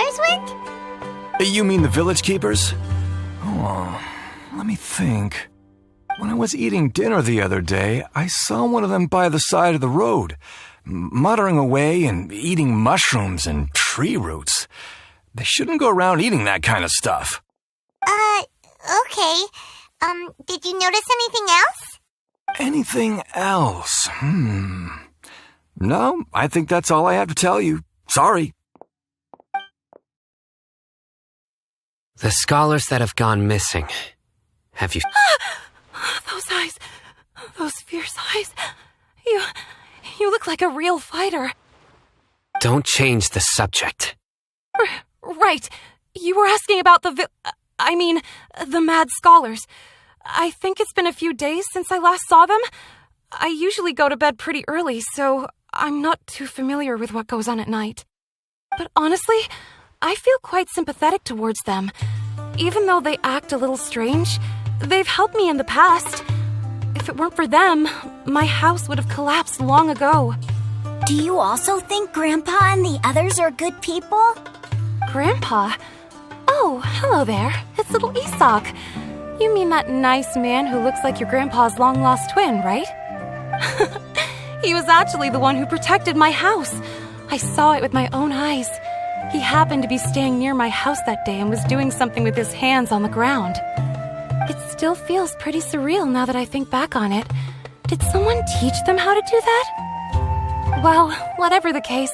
scholars went? You mean the village keepers? Oh, let me think. When I was eating dinner the other day, I saw one of them by the side of the road, muttering away and eating mushrooms and tree roots. They shouldn't go around eating that kind of stuff. Okay. Did you notice anything else? Anything else? No, I think that's all I have to tell you. Sorry. The scholars that have gone missing. Have you... Those eyes. Those fierce eyes. You look like a real fighter. Don't change the subject. Right. You were asking about the mad scholars. I think it's been a few days since I last saw them. I usually go to bed pretty early, so I'm not too familiar with what goes on at night. But honestly, I feel quite sympathetic towards them. Even though they act a little strange, they've helped me in the past. If it weren't for them, my house would have collapsed long ago. Do you also think Grandpa and the others are good people? Grandpa? Oh, hello there. It's little Isak. You mean that nice man who looks like your grandpa's long-lost twin, right? He was actually the one who protected my house. I saw it with my own eyes. He happened to be staying near my house that day and was doing something with his hands on the ground. It still feels pretty surreal now that I think back on it. Did someone teach them how to do that? Well, whatever the case,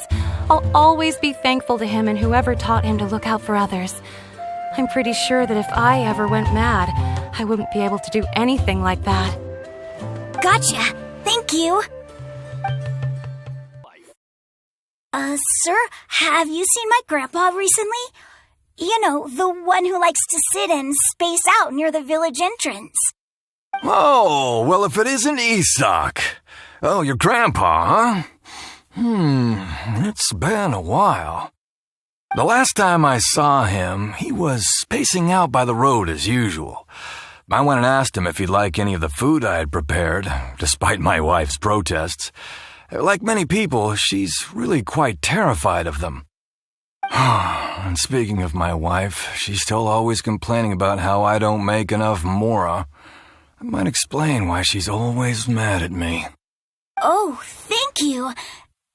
I'll always be thankful to him and whoever taught him to look out for others. I'm pretty sure that if I ever went mad, I wouldn't be able to do anything like that. Gotcha. Thank you. Sir, have you seen my grandpa recently? You know, the one who likes to sit and space out near the village entrance. Oh, well, if it isn't Isak. Oh, your grandpa, huh? It's been a while. The last time I saw him, he was spacing out by the road as usual. I went and asked him if he'd like any of the food I had prepared, despite my wife's protests. Like many people, she's really quite terrified of them. And speaking of my wife, she's still always complaining about how I don't make enough mora. That might explain why she's always mad at me. Oh, thank you.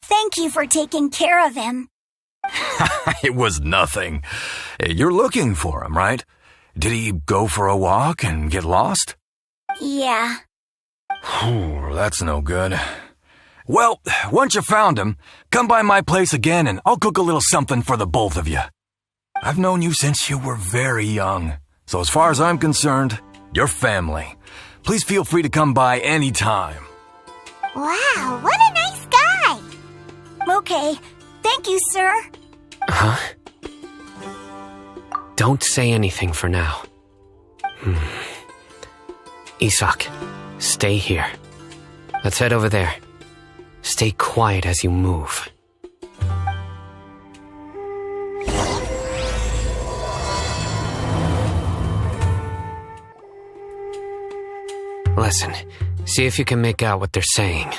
Thank you for taking care of him. It was nothing. You're looking for him, right? Did he go for a walk and get lost? Yeah. That's no good. Well, once you found him, come by my place again and I'll cook a little something for the both of you. I've known you since you were very young, so as far as I'm concerned, you're family. Please feel free to come by anytime. Wow, what a nice guy! Okay, thank you, sir. Huh? Don't say anything for now. Isak, stay here. Let's head over there. Stay quiet as you move. Listen, see if you can make out what they're saying.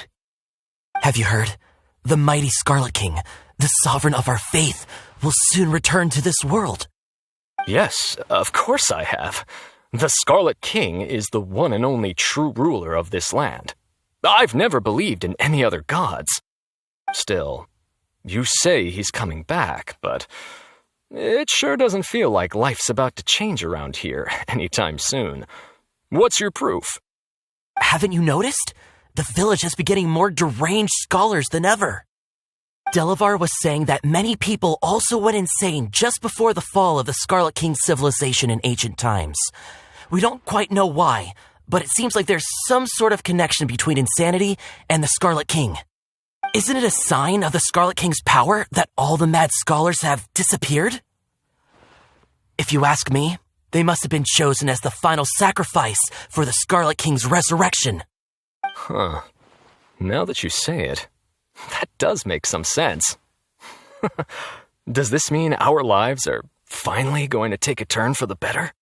Have you heard? The mighty Scarlet King, the sovereign of our faith, will soon return to this world. Yes, of course I have. The Scarlet King is the one and only true ruler of this land. I've never believed in any other gods. Still, you say he's coming back, but it sure doesn't feel like life's about to change around here anytime soon. What's your proof? Haven't you noticed? The village has been getting more deranged scholars than ever. Delavar was saying that many people also went insane just before the fall of the Scarlet King civilization in ancient times. We don't quite know why, but it seems like there's some sort of connection between insanity and the Scarlet King. Isn't it a sign of the Scarlet King's power that all the mad scholars have disappeared? If you ask me, they must have been chosen as the final sacrifice for the Scarlet King's resurrection. Huh. Now that you say it, that does make some sense. Does this mean our lives are finally going to take a turn for the better?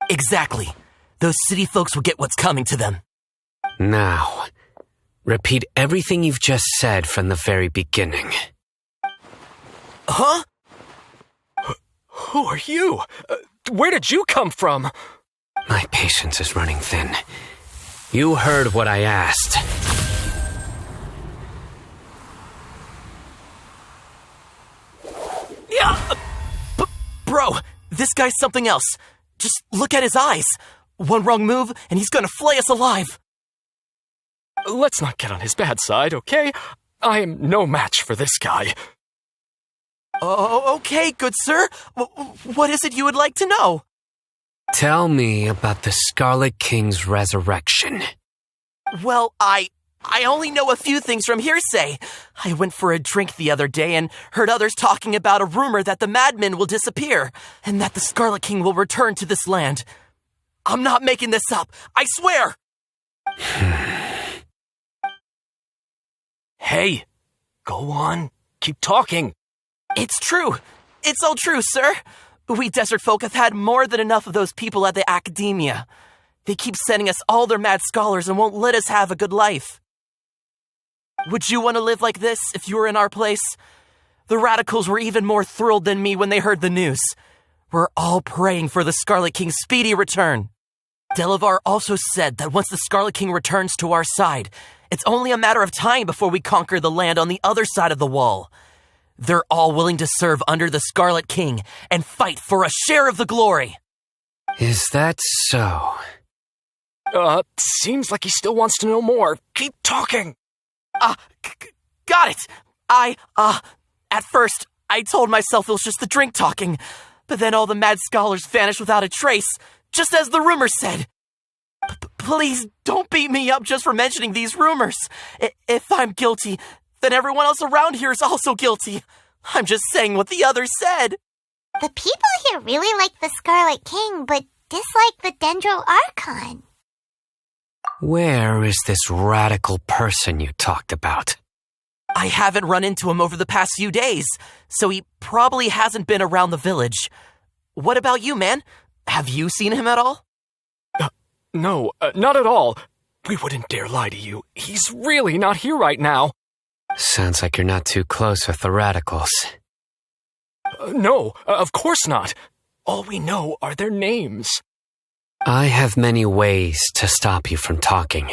Exactly. Those city folks will get what's coming to them. Now, repeat everything you've just said from the very beginning. Huh? Who are you? Where did you come from? My patience is running thin. You heard what I asked. Yeah! Bro, this guy's something else. Just look at his eyes. One wrong move, and he's gonna flay us alive. Let's not get on his bad side, okay? I am no match for this guy. Oh, okay, good sir. What is it you would like to know? Tell me about the Scarlet King's resurrection. Well, I only know a few things from hearsay. I went for a drink the other day and heard others talking about a rumor that the madmen will disappear and that the Scarlet King will return to this land. I'm not making this up, I swear! Hey, go on. Keep talking. It's true. It's all true, sir. We desert folk have had more than enough of those people at the academia. They keep sending us all their mad scholars and won't let us have a good life. Would you want to live like this if you were in our place? The radicals were even more thrilled than me when they heard the news. We're all praying for the Scarlet King's speedy return. Delavar also said that once the Scarlet King returns to our side, it's only a matter of time before we conquer the land on the other side of the wall. They're all willing to serve under the Scarlet King and fight for a share of the glory. Is that so? Seems like he still wants to know more. Keep talking. Got it. At first, I told myself it was just the drink talking, but then all the mad scholars vanished without a trace, just as the rumors said. Please don't beat me up just for mentioning these rumors. If I'm guilty, then everyone else around here is also guilty. I'm just saying what the others said. The people here really like the Scarlet King, but dislike the Dendro Archon. Where is this radical person you talked about? I haven't run into him over the past few days, so he probably hasn't been around the village. What about you, man? Have you seen him at all? No, not at all. We wouldn't dare lie to you. He's really not here right now. Sounds like you're not too close with the radicals. No, of course not. All we know are their names. I have many ways to stop you from talking,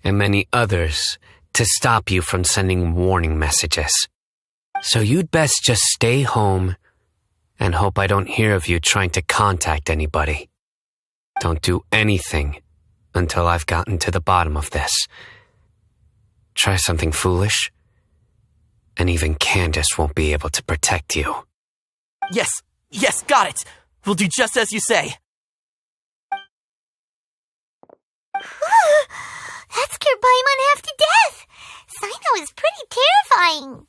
and many others to stop you from sending warning messages. So you'd best just stay home and hope I don't hear of you trying to contact anybody. Don't do anything until I've gotten to the bottom of this. Try something foolish, and even Candace won't be able to protect you. Yes, got it. We'll do just as you say. That scared Paimon half to death. Sino is pretty terrifying.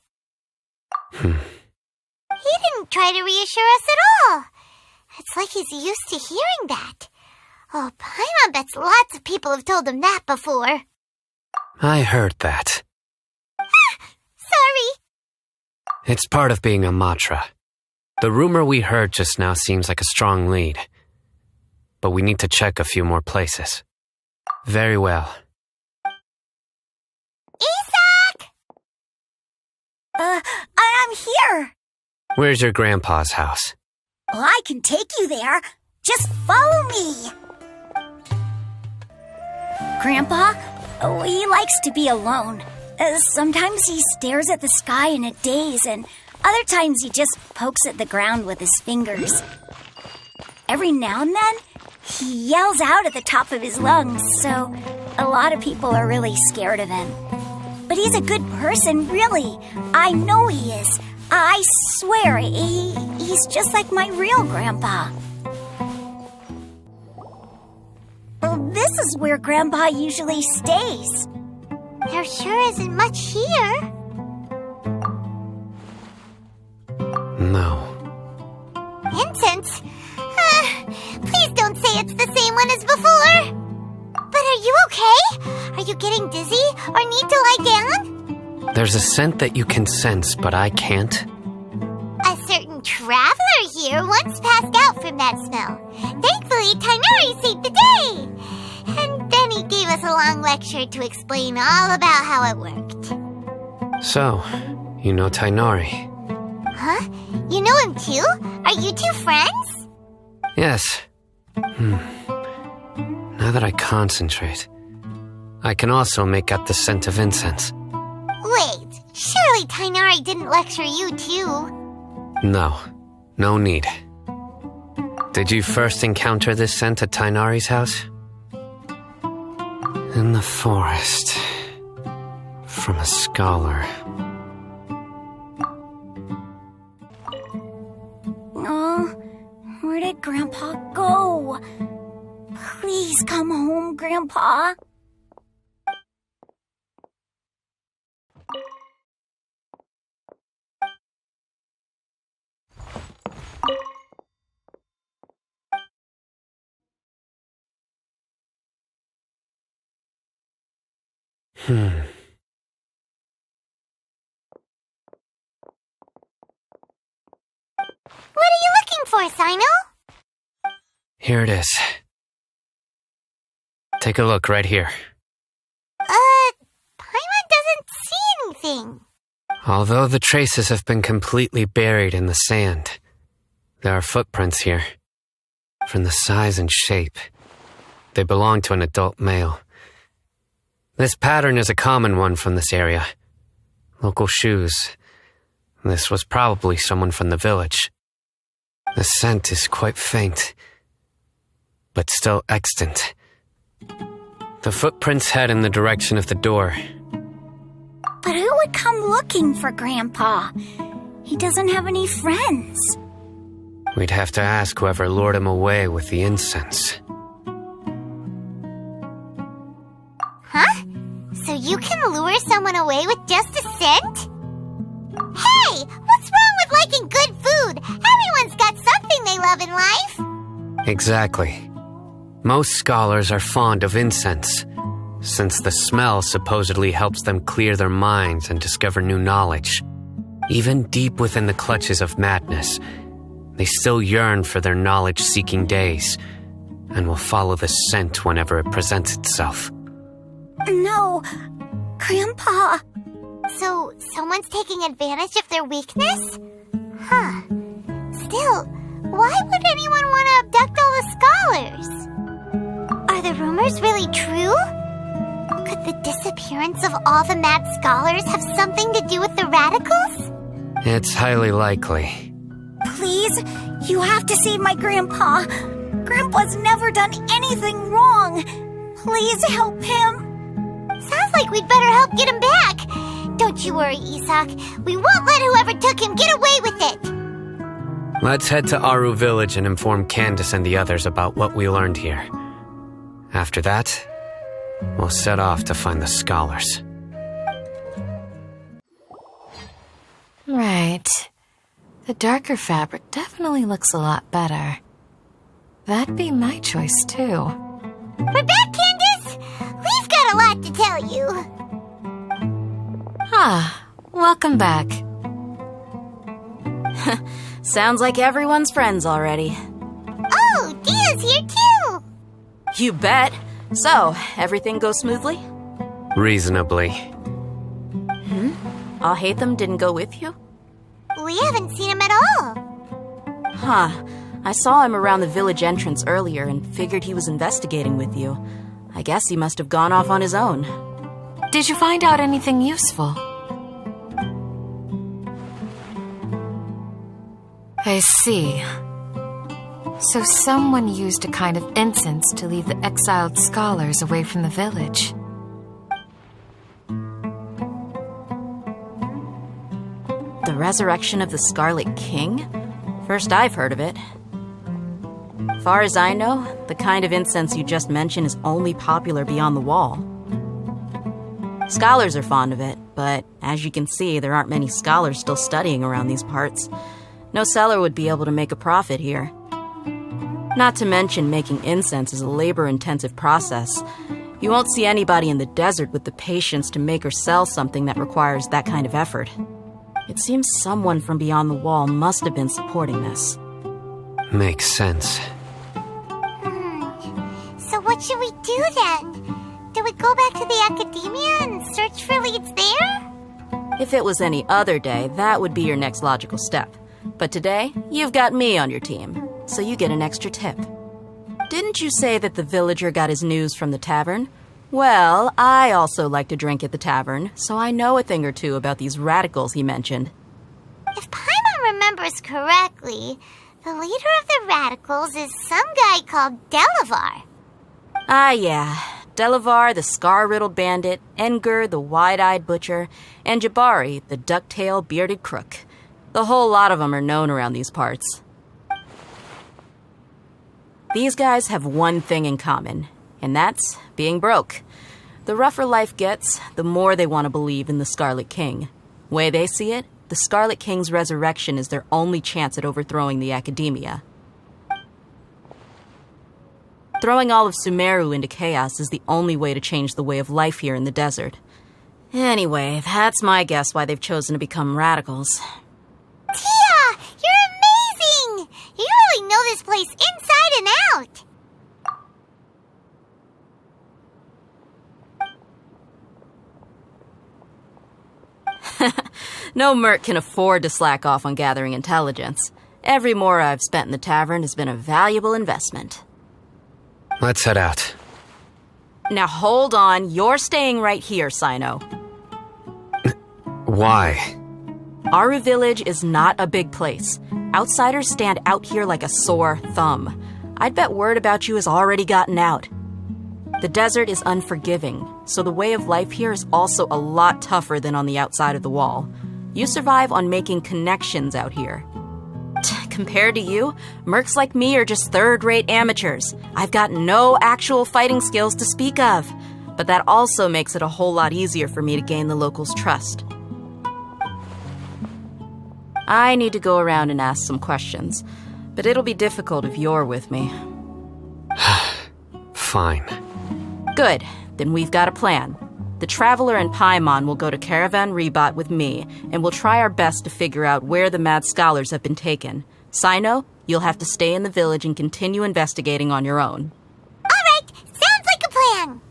He didn't try to reassure us at all. It's like he's used to hearing that. Oh, Paimon bets lots of people have told him that before. I heard that. Sorry. It's part of being a Matra. The rumor we heard just now seems like a strong lead. But we need to check a few more places. Very well. Isak! I'm here. Where's your grandpa's house? Well, I can take you there. Just follow me. Grandpa, he likes to be alone. Sometimes he stares at the sky in a daze, and other times he just pokes at the ground with his fingers. Every now and then, he yells out at the top of his lungs, so a lot of people are really scared of him. But he's a good person, really. I know he is. I swear, he's just like my real grandpa. Well, this is where Grandpa usually stays. There sure isn't much here. No. Incense? Please don't say it's the same one as before. But are you okay? Are you getting dizzy or need to lie down? There's a scent that you can sense, but I can't. A certain traveler here once passed out from that smell. Thankfully, Tainari saved the day. And then he gave us a long lecture to explain all about how it worked. So, you know Tainari? Huh? You know him too? Are you two friends? Yes. Now that I concentrate, I can also make out the scent of incense. Wait, surely Tighnari didn't lecture you too? No need. Did you first encounter this scent at Tighnari's house? In the forest. From a scholar. Oh, where did Grandpa go? Please come home, Grandpa. What are you looking for, Sino? Here it is. Take a look right here. Paimon doesn't see anything. Although the traces have been completely buried in the sand, there are footprints here. From the size and shape, they belong to an adult male. This pattern is a common one from this area. Local shoes. This was probably someone from the village. The scent is quite faint, but still extant. The footprints head in the direction of the door. But who would come looking for Grandpa? He doesn't have any friends. We'd have to ask whoever lured him away with the incense. Huh? So you can lure someone away with just a scent? Hey! What's wrong with liking good food? Everyone's got something they love in life. Exactly. Most scholars are fond of incense, since the smell supposedly helps them clear their minds and discover new knowledge. Even deep within the clutches of madness, they still yearn for their knowledge-seeking days, and will follow the scent whenever it presents itself. No, Grandpa. So, someone's taking advantage of their weakness? Huh. Still, why would anyone want to abduct all the scholars? Are the rumors really true? Could the disappearance of all the mad scholars have something to do with the radicals? It's highly likely. Please, you have to save my Grandpa. Grandpa's never done anything wrong. Please help him. Sounds like we'd better help get him back. Don't you worry, Isak. We won't let whoever took him get away with it. Let's head to Aru village and inform Candace and the others about what we learned here. After that, we'll set off to find the scholars. Right. The darker fabric definitely looks a lot better. That'd be my choice, too. We're back, Candace! We've got a lot to tell you. Ah, welcome back. Sounds like everyone's friends already. Oh, Dia's here too! You bet. So, everything goes smoothly? Reasonably. Alhaitham didn't go with you? We haven't seen him at all. Huh. I saw him around the village entrance earlier and figured he was investigating with you. I guess he must have gone off on his own. Did you find out anything useful? I see. So someone used a kind of incense to lead the exiled scholars away from the village. The resurrection of the Scarlet King? First I've heard of it. Far as I know, the kind of incense you just mentioned is only popular beyond the wall. Scholars are fond of it, but as you can see, there aren't many scholars still studying around these parts. No seller would be able to make a profit here. Not to mention, making incense is a labor-intensive process. You won't see anybody in the desert with the patience to make or sell something that requires that kind of effort. It seems someone from beyond the wall must have been supporting this. Makes sense. So what should we do then? Do we go back to the academia and search for leads there? If it was any other day, that would be your next logical step. But today, you've got me on your team, so you get an extra tip. Didn't you say that the villager got his news from the tavern? Well, I also like to drink at the tavern, so I know a thing or two about these radicals he mentioned. If Paimon remembers correctly, the leader of the radicals is some guy called Delavar. Ah, yeah. Delavar, the scar-riddled bandit, Engur, the wide-eyed butcher, and Jabari, the duck-tailed bearded crook. The whole lot of them are known around these parts. These guys have one thing in common, and that's being broke. The rougher life gets, the more they want to believe in the Scarlet King. Way they see it, the Scarlet King's resurrection is their only chance at overthrowing the Academia. Throwing all of Sumeru into chaos is the only way to change the way of life here in the desert. Anyway, that's my guess why they've chosen to become radicals. Tia! You're amazing! You really know this place inside and out! No merc can afford to slack off on gathering intelligence. Every mora I've spent in the tavern has been a valuable investment. Let's head out. Now hold on, you're staying right here, Sino. Why? Aru Village is not a big place. Outsiders stand out here like a sore thumb. I'd bet word about you has already gotten out. The desert is unforgiving, so the way of life here is also a lot tougher than on the outside of the wall. You survive on making connections out here. Compared to you, mercs like me are just third-rate amateurs. I've got no actual fighting skills to speak of, but that also makes it a whole lot easier for me to gain the locals' trust. I need to go around and ask some questions, but it'll be difficult if you're with me. Fine. Good, then we've got a plan. The Traveler and Paimon will go to Caravan Rebot with me, and we'll try our best to figure out where the mad scholars have been taken. Sino, you'll have to stay in the village and continue investigating on your own. All right, sounds like a plan.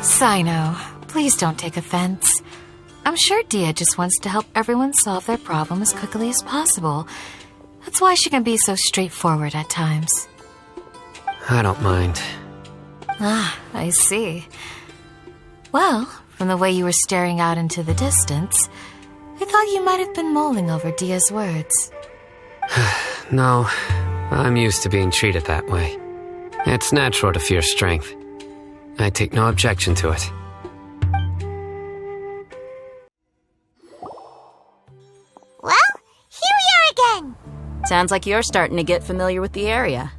Sino, please don't take offense. I'm sure Dia just wants to help everyone solve their problem as quickly as possible. That's why she can be so straightforward at times. I don't mind. Ah, I see. Well, from the way you were staring out into the distance, I thought you might have been mulling over Dia's words. No, I'm used to being treated that way. It's natural to fear strength. I take no objection to it. Well, here we are again. Sounds like you're starting to get familiar with the area.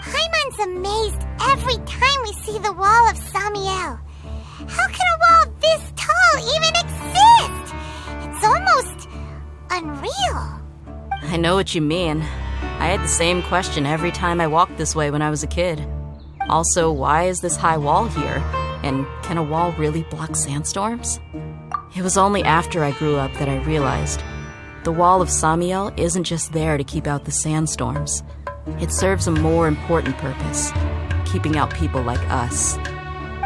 Paimon's amazed every time we see the wall of Samiel. How can a wall this tall even exist? It's almost unreal. I know what you mean. I had the same question every time I walked this way when I was a kid. Also, why is this high wall here? And can a wall really block sandstorms? It was only after I grew up that I realized the wall of Samiel isn't just there to keep out the sandstorms. It serves a more important purpose, keeping out people like us.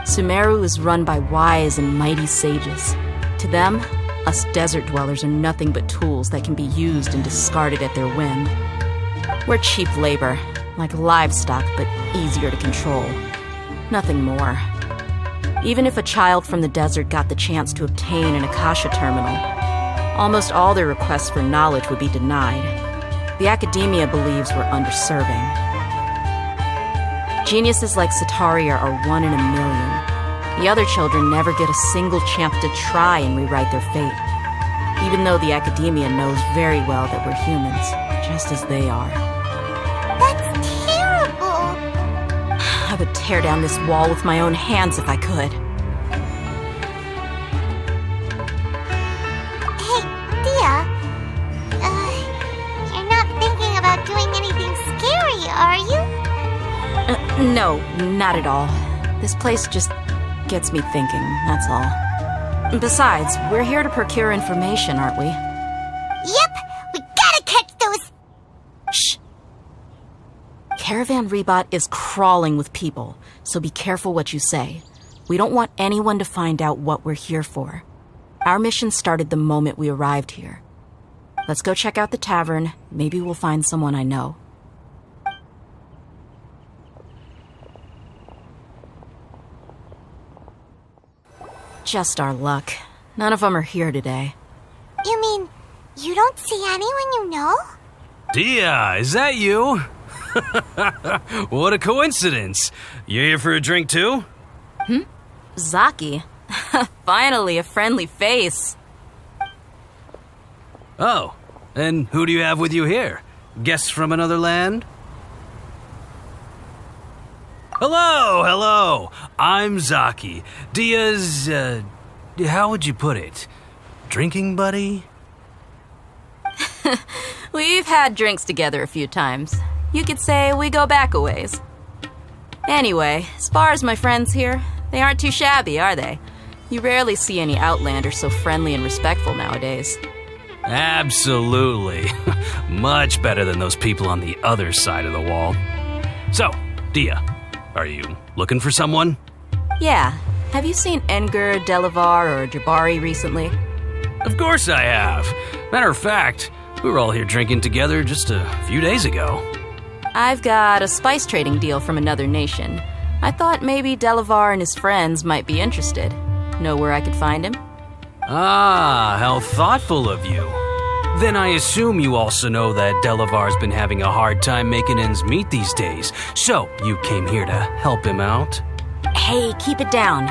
Sumeru is run by wise and mighty sages. To them, us desert dwellers are nothing but tools that can be used and discarded at their whim. We're cheap labor, like livestock, but easier to control. Nothing more. Even if a child from the desert got the chance to obtain an Akasha terminal, almost all their requests for knowledge would be denied. The Academia believes we're underserving. Geniuses like Sataria are 1 in a million. The other children never get a single chance to try and rewrite their fate, even though the Academia knows very well that we're humans, just as they are. That's terrible. I would tear down this wall with my own hands if I could. Hey, Dia. You're not thinking about doing anything scary, are you? No, not at all. This place just gets me thinking, that's all. Besides, we're here to procure information, aren't we? Yep, we gotta catch those. Shh. Caravan Rebot is crawling with people, so be careful what you say. We don't want anyone to find out what we're here for. Our mission started the moment we arrived here. Let's go check out the tavern. Maybe we'll find someone I know. Just our luck. None of them are here today. You mean you don't see anyone you know? Dia, is that you? What a coincidence. You here for a drink too? Zaki. Finally, a friendly face. Oh, and who do you have with you here? Guests from another land? Hello. I'm Zaki. Dia's, how would you put it? Drinking buddy? We've had drinks together a few times. You could say we go back a ways. Anyway, as far as my friends here, they aren't too shabby, are they? You rarely see any Outlanders so friendly and respectful nowadays. Absolutely. Much better than those people on the other side of the wall. So, Dia, are you looking for someone? Yeah. Have you seen Enger, Delavar, or Jabari recently? Of course I have. Matter of fact, we were all here drinking together just a few days ago. I've got a spice trading deal from another nation. I thought maybe Delavar and his friends might be interested. Know where I could find him? Ah, how thoughtful of you. Then I assume you also know that Delavar's been having a hard time making ends meet these days, so you came here to help him out? Hey, keep it down.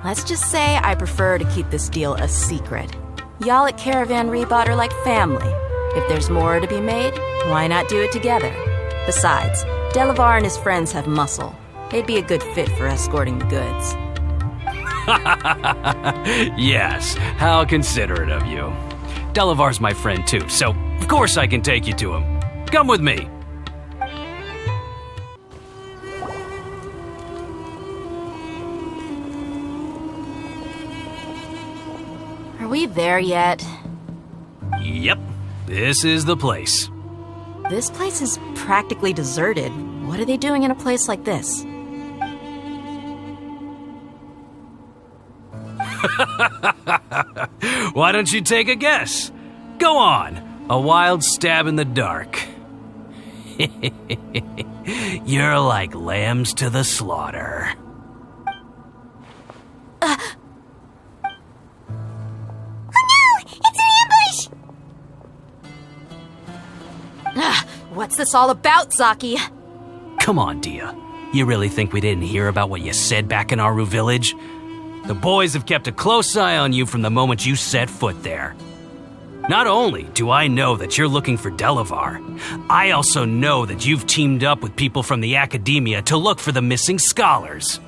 Let's just say I prefer to keep this deal a secret. Y'all at Caravan Rebot are like family. If there's more to be made, why not do it together? Besides, Delavar and his friends have muscle. They'd be a good fit for escorting the goods. Yes, how considerate of you. Delavar's my friend too, so of course I can take you to him. Come with me. Are we there yet? Yep, this is the place. This place is practically deserted. What are they doing in a place like this? Why don't you take a guess? Go on, a wild stab in the dark. You're like lambs to the slaughter. Oh no! It's an ambush! What's this all about, Zaki? Come on, Dia. You really think we didn't hear about what you said back in Aru village? The boys have kept a close eye on you from the moment you set foot there. Not only do I know that you're looking for Delavar, I also know that you've teamed up with people from the academia to look for the missing scholars.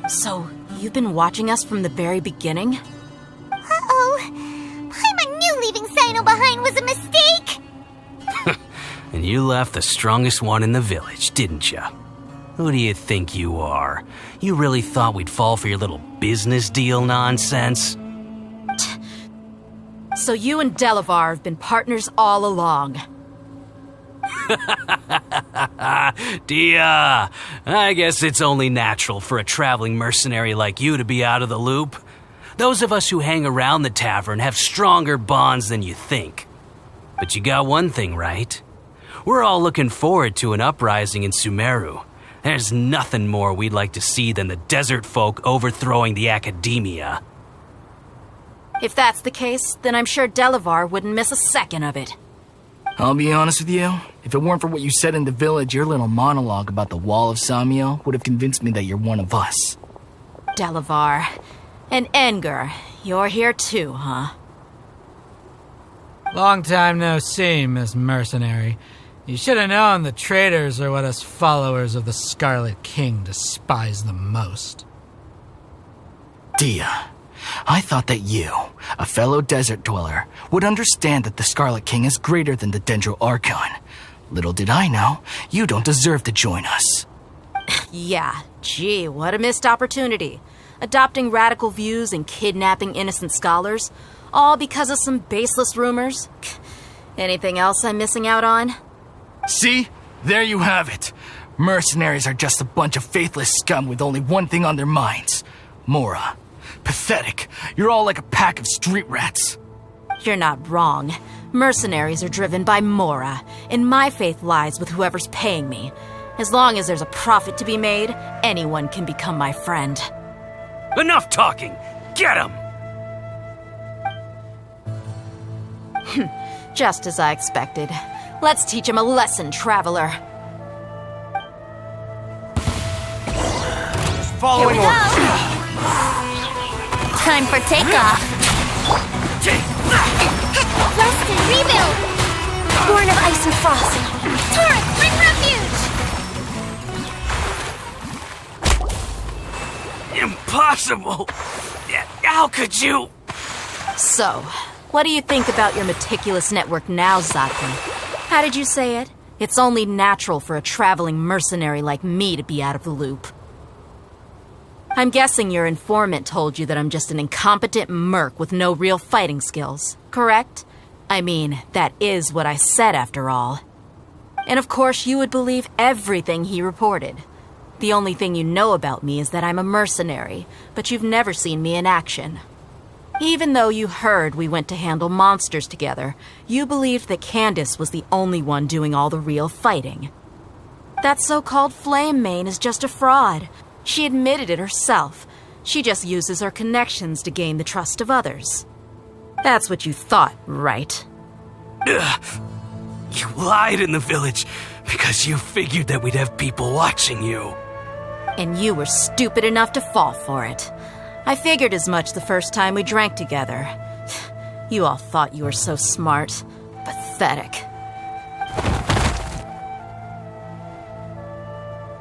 So, you've been watching us from the very beginning? Uh-oh. Paimon knew leaving Sino behind was a mistake! And you left the strongest one in the village, didn't you? Who do you think you are? You really thought we'd fall for your little business deal nonsense? So you and Delavar have been partners all along. Dia, I guess it's only natural for a traveling mercenary like you to be out of the loop. Those of us who hang around the tavern have stronger bonds than you think. But you got one thing right. We're all looking forward to an uprising in Sumeru. There's nothing more we'd like to see than the desert folk overthrowing the academia. If that's the case, then I'm sure Delavar wouldn't miss a second of it. I'll be honest with you. If it weren't for what you said in the village, your little monologue about the Wall of Samiel would have convinced me that you're one of us. Delavar. And Enger, you're here too, huh? Long time no see, Miss Mercenary. You should have known the traitors are what us followers of the Scarlet King despise the most. Dia, I thought that you, a fellow desert dweller, would understand that the Scarlet King is greater than the Dendro Archon. Little did I know, you don't deserve to join us. Yeah, gee, what a missed opportunity. Adopting radical views and kidnapping innocent scholars, all because of some baseless rumors. Anything else I'm missing out on? See? There you have it. Mercenaries are just a bunch of faithless scum with only one thing on their minds. Mora. Pathetic. You're all like a pack of street rats. You're not wrong. Mercenaries are driven by Mora, and my faith lies with whoever's paying me. As long as there's a profit to be made, anyone can become my friend. Enough talking! Get him! Just as I expected. Let's teach him a lesson, traveler. Following orders. Time for takeoff. Rest and rebuild! Born of ice and frost. Taurus, bring refuge! Impossible! How could you? So, what do you think about your meticulous network now, Zaki? How did you say it? It's only natural for a traveling mercenary like me to be out of the loop. I'm guessing your informant told you that I'm just an incompetent merc with no real fighting skills, correct? I mean, that is what I said after all. And of course you would believe everything he reported. The only thing you know about me is that I'm a mercenary, but you've never seen me in action. Even though you heard we went to handle monsters together, you believed that Candace was the only one doing all the real fighting. That so-called Flame Mane is just a fraud. She admitted it herself. She just uses her connections to gain the trust of others. That's what you thought, right? Ugh. You lied in the village because you figured that we'd have people watching you. And you were stupid enough to fall for it. I figured as much the first time we drank together. You all thought you were so smart. Pathetic.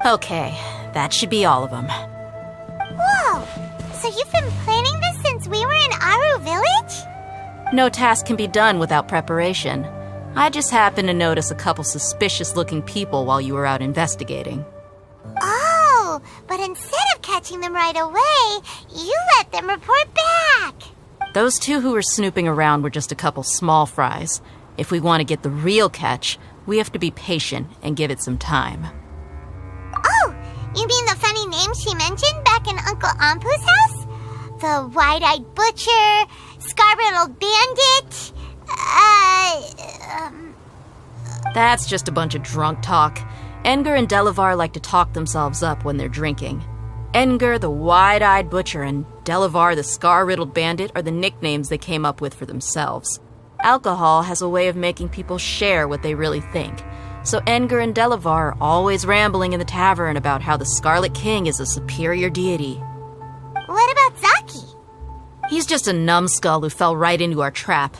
Okay, that should be all of them. Whoa! So you've been planning this since we were in Aru Village? No task can be done without preparation. I just happened to notice a couple suspicious-looking people while you were out investigating. Oh, but instead of catching them right away, you let them report back. Those two who were snooping around were just a couple small fries. If we want to get the real catch, we have to be patient and give it some time. Oh, you mean the funny name she mentioned back in Uncle Ampu's house? The wide-eyed butcher, scar-riddled bandit, That's just a bunch of drunk talk. Engar and Delavar like to talk themselves up when they're drinking. Engar, the wide-eyed butcher, and Delavar, the scar-riddled bandit, are the nicknames they came up with for themselves. Alcohol has a way of making people share what they really think. So Engar and Delavar are always rambling in the tavern about how the Scarlet King is a superior deity. What about Zaki? He's just a numbskull who fell right into our trap.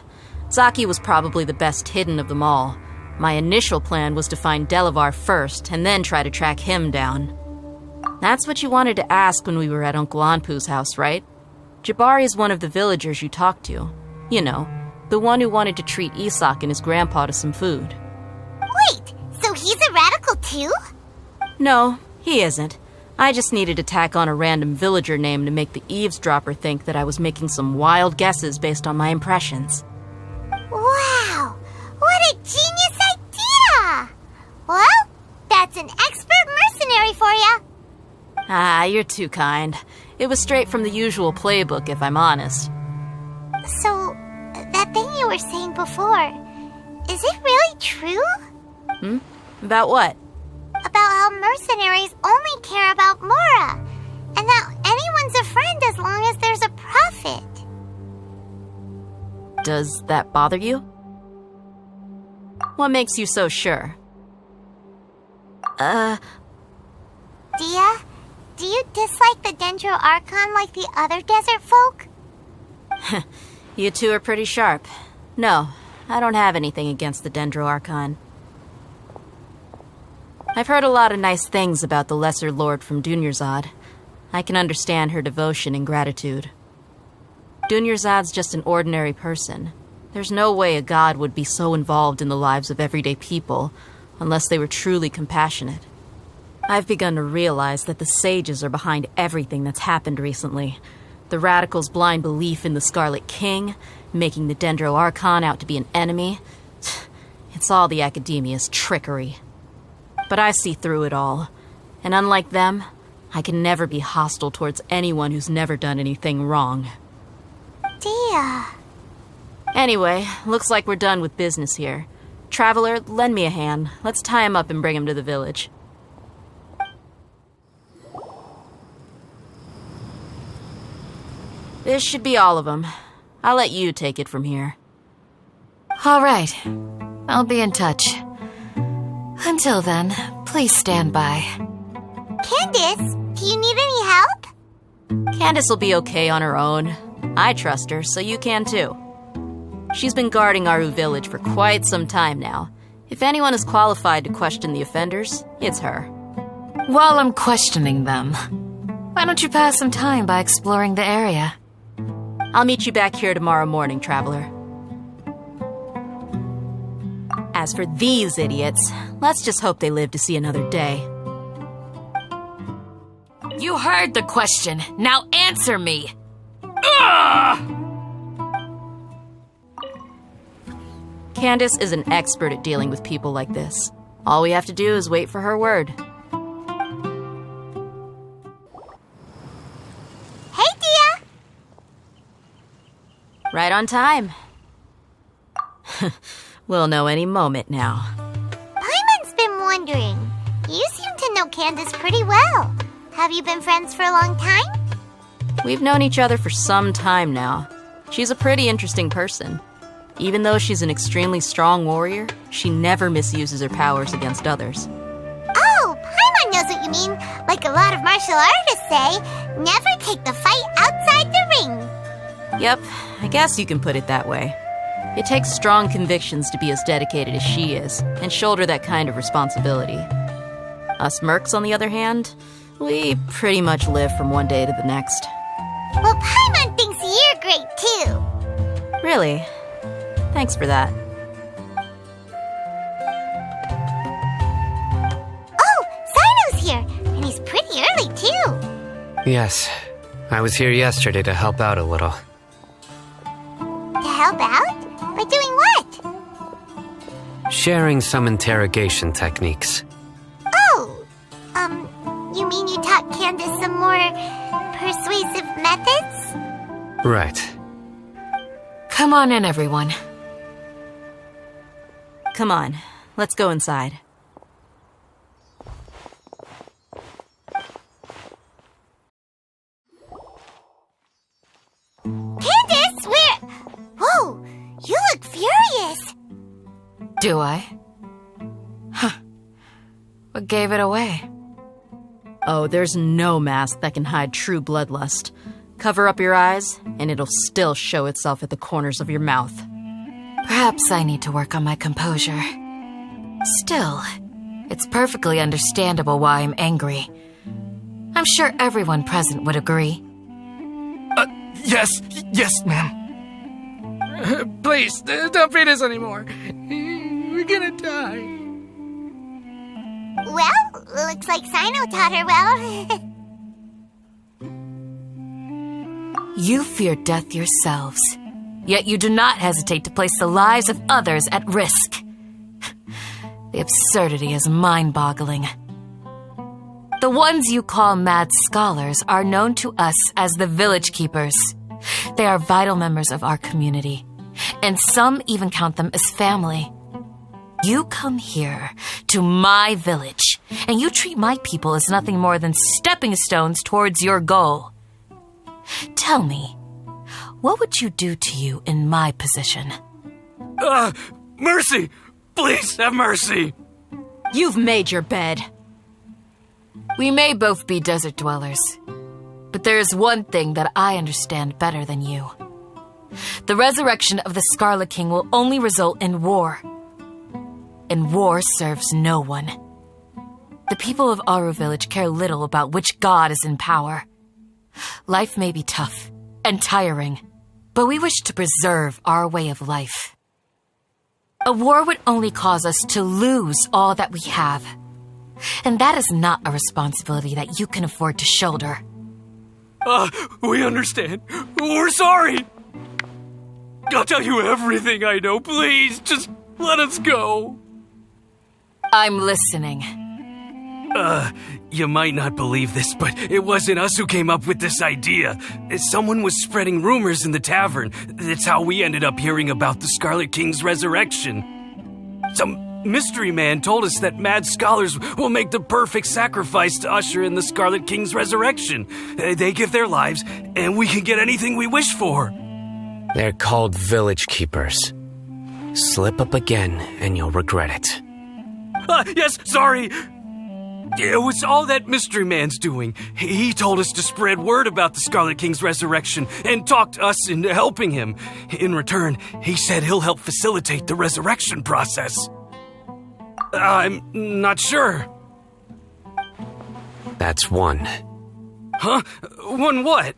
Zaki was probably the best hidden of them all. My initial plan was to find Delavar first, and then try to track him down. That's what you wanted to ask when we were at Uncle Anpu's house, right? Jabari is one of the villagers you talked to. You know, the one who wanted to treat Isak and his grandpa to some food. Wait, so he's a radical too? No, he isn't. I just needed to tack on a random villager name to make the eavesdropper think that I was making some wild guesses based on my impressions. Wow, what a genius idea! Well, that's an expert mercenary for you. Ah, you're too kind. It was straight from the usual playbook, if I'm honest. So, that thing you were saying before, is it really true? About what? About how mercenaries only care about Mora, and that anyone's a friend as long as there's a profit. Does that bother you? What makes you so sure? Dia, do you dislike the Dendro Archon like the other desert folk? You two are pretty sharp. No, I don't have anything against the Dendro Archon. I've heard a lot of nice things about the Lesser Lord from Dunyarzad. I can understand her devotion and gratitude. Dunyarzad's just an ordinary person. There's no way a god would be so involved in the lives of everyday people unless they were truly compassionate. I've begun to realize that the sages are behind everything that's happened recently. The radicals' blind belief in the Scarlet King, making the Dendro Archon out to be an enemy. It's all the academia's trickery. But I see through it all. And unlike them, I can never be hostile towards anyone who's never done anything wrong. Dear. Anyway, looks like we're done with business here. Traveler, lend me a hand. Let's tie him up and bring him to the village. This should be all of them. I'll let you take it from here. All right. I'll be in touch. Until then, please stand by. Candace, do you need any help? Candace will be okay on her own. I trust her, so you can too. She's been guarding Aru village for quite some time now. If anyone is qualified to question the offenders, it's her. While I'm questioning them, why don't you pass some time by exploring the area? I'll meet you back here tomorrow morning, Traveler. As for these idiots, let's just hope they live to see another day. You heard the question. Now answer me. Candace is an expert at dealing with people like this. All we have to do is wait for her word. Hey, Dia! Right on time. We'll know any moment now. Paimon's been wondering. You seem to know Candace pretty well. Have you been friends for a long time? We've known each other for some time now. She's a pretty interesting person. Even though she's an extremely strong warrior, she never misuses her powers against others. Oh, Paimon knows what you mean. Like a lot of martial artists say, never take the fight outside the ring. Yep, I guess you can put it that way. It takes strong convictions to be as dedicated as she is, and shoulder that kind of responsibility. Us mercs, on the other hand, we pretty much live from one day to the next. Well, Paimon thinks you're great too. Really? Thanks for that. Oh, Sino's here, and he's pretty early too. Yes, I was here yesterday to help out a little. To help out? By doing what? Sharing some interrogation techniques. Oh, you mean you taught Candace some more persuasive methods? Right. Come on in, everyone. Come on, let's go inside. Candace, where? Whoa, you look furious. Do I? Huh. What gave it away? Oh, there's no mask that can hide true bloodlust. Cover up your eyes, and it'll still show itself at the corners of your mouth. Perhaps I need to work on my composure. Still, it's perfectly understandable why I'm angry. I'm sure everyone present would agree. Yes, ma'am. Please, don't feed us anymore. We're gonna die. Well, looks like Sino taught her well. You fear death yourselves, yet you do not hesitate to place the lives of others at risk. The absurdity is mind-boggling. The ones you call mad scholars are known to us as the village keepers. They are vital members of our community, and some even count them as family. You come here to my village, and you treat my people as nothing more than stepping stones towards your goal. Tell me, what would you do to you in my position? Mercy! Please have mercy! You've made your bed. We may both be desert dwellers, but there is one thing that I understand better than you. The resurrection of the Scarlet King will only result in war. And war serves no one. The people of Aru Village care little about which god is in power. Life may be tough and tiring, but we wish to preserve our way of life. A war would only cause us to lose all that we have. And that is not a responsibility that you can afford to shoulder. We understand. We're sorry. I'll tell you everything I know. Please, just let us go. I'm listening. You might not believe this, but it wasn't us who came up with this idea. Someone was spreading rumors in the tavern. That's how we ended up hearing about the Scarlet King's resurrection. Some mystery man told us that mad scholars will make the perfect sacrifice to usher in the Scarlet King's resurrection. They give their lives, and we can get anything we wish for. They're called village keepers. Slip up again, and you'll regret it. Yes, sorry. It was all that mystery man's doing. He told us to spread word about the Scarlet King's resurrection and talked us into helping him. In return, he said he'll help facilitate the resurrection process. I'm not sure. That's one. Huh? One what?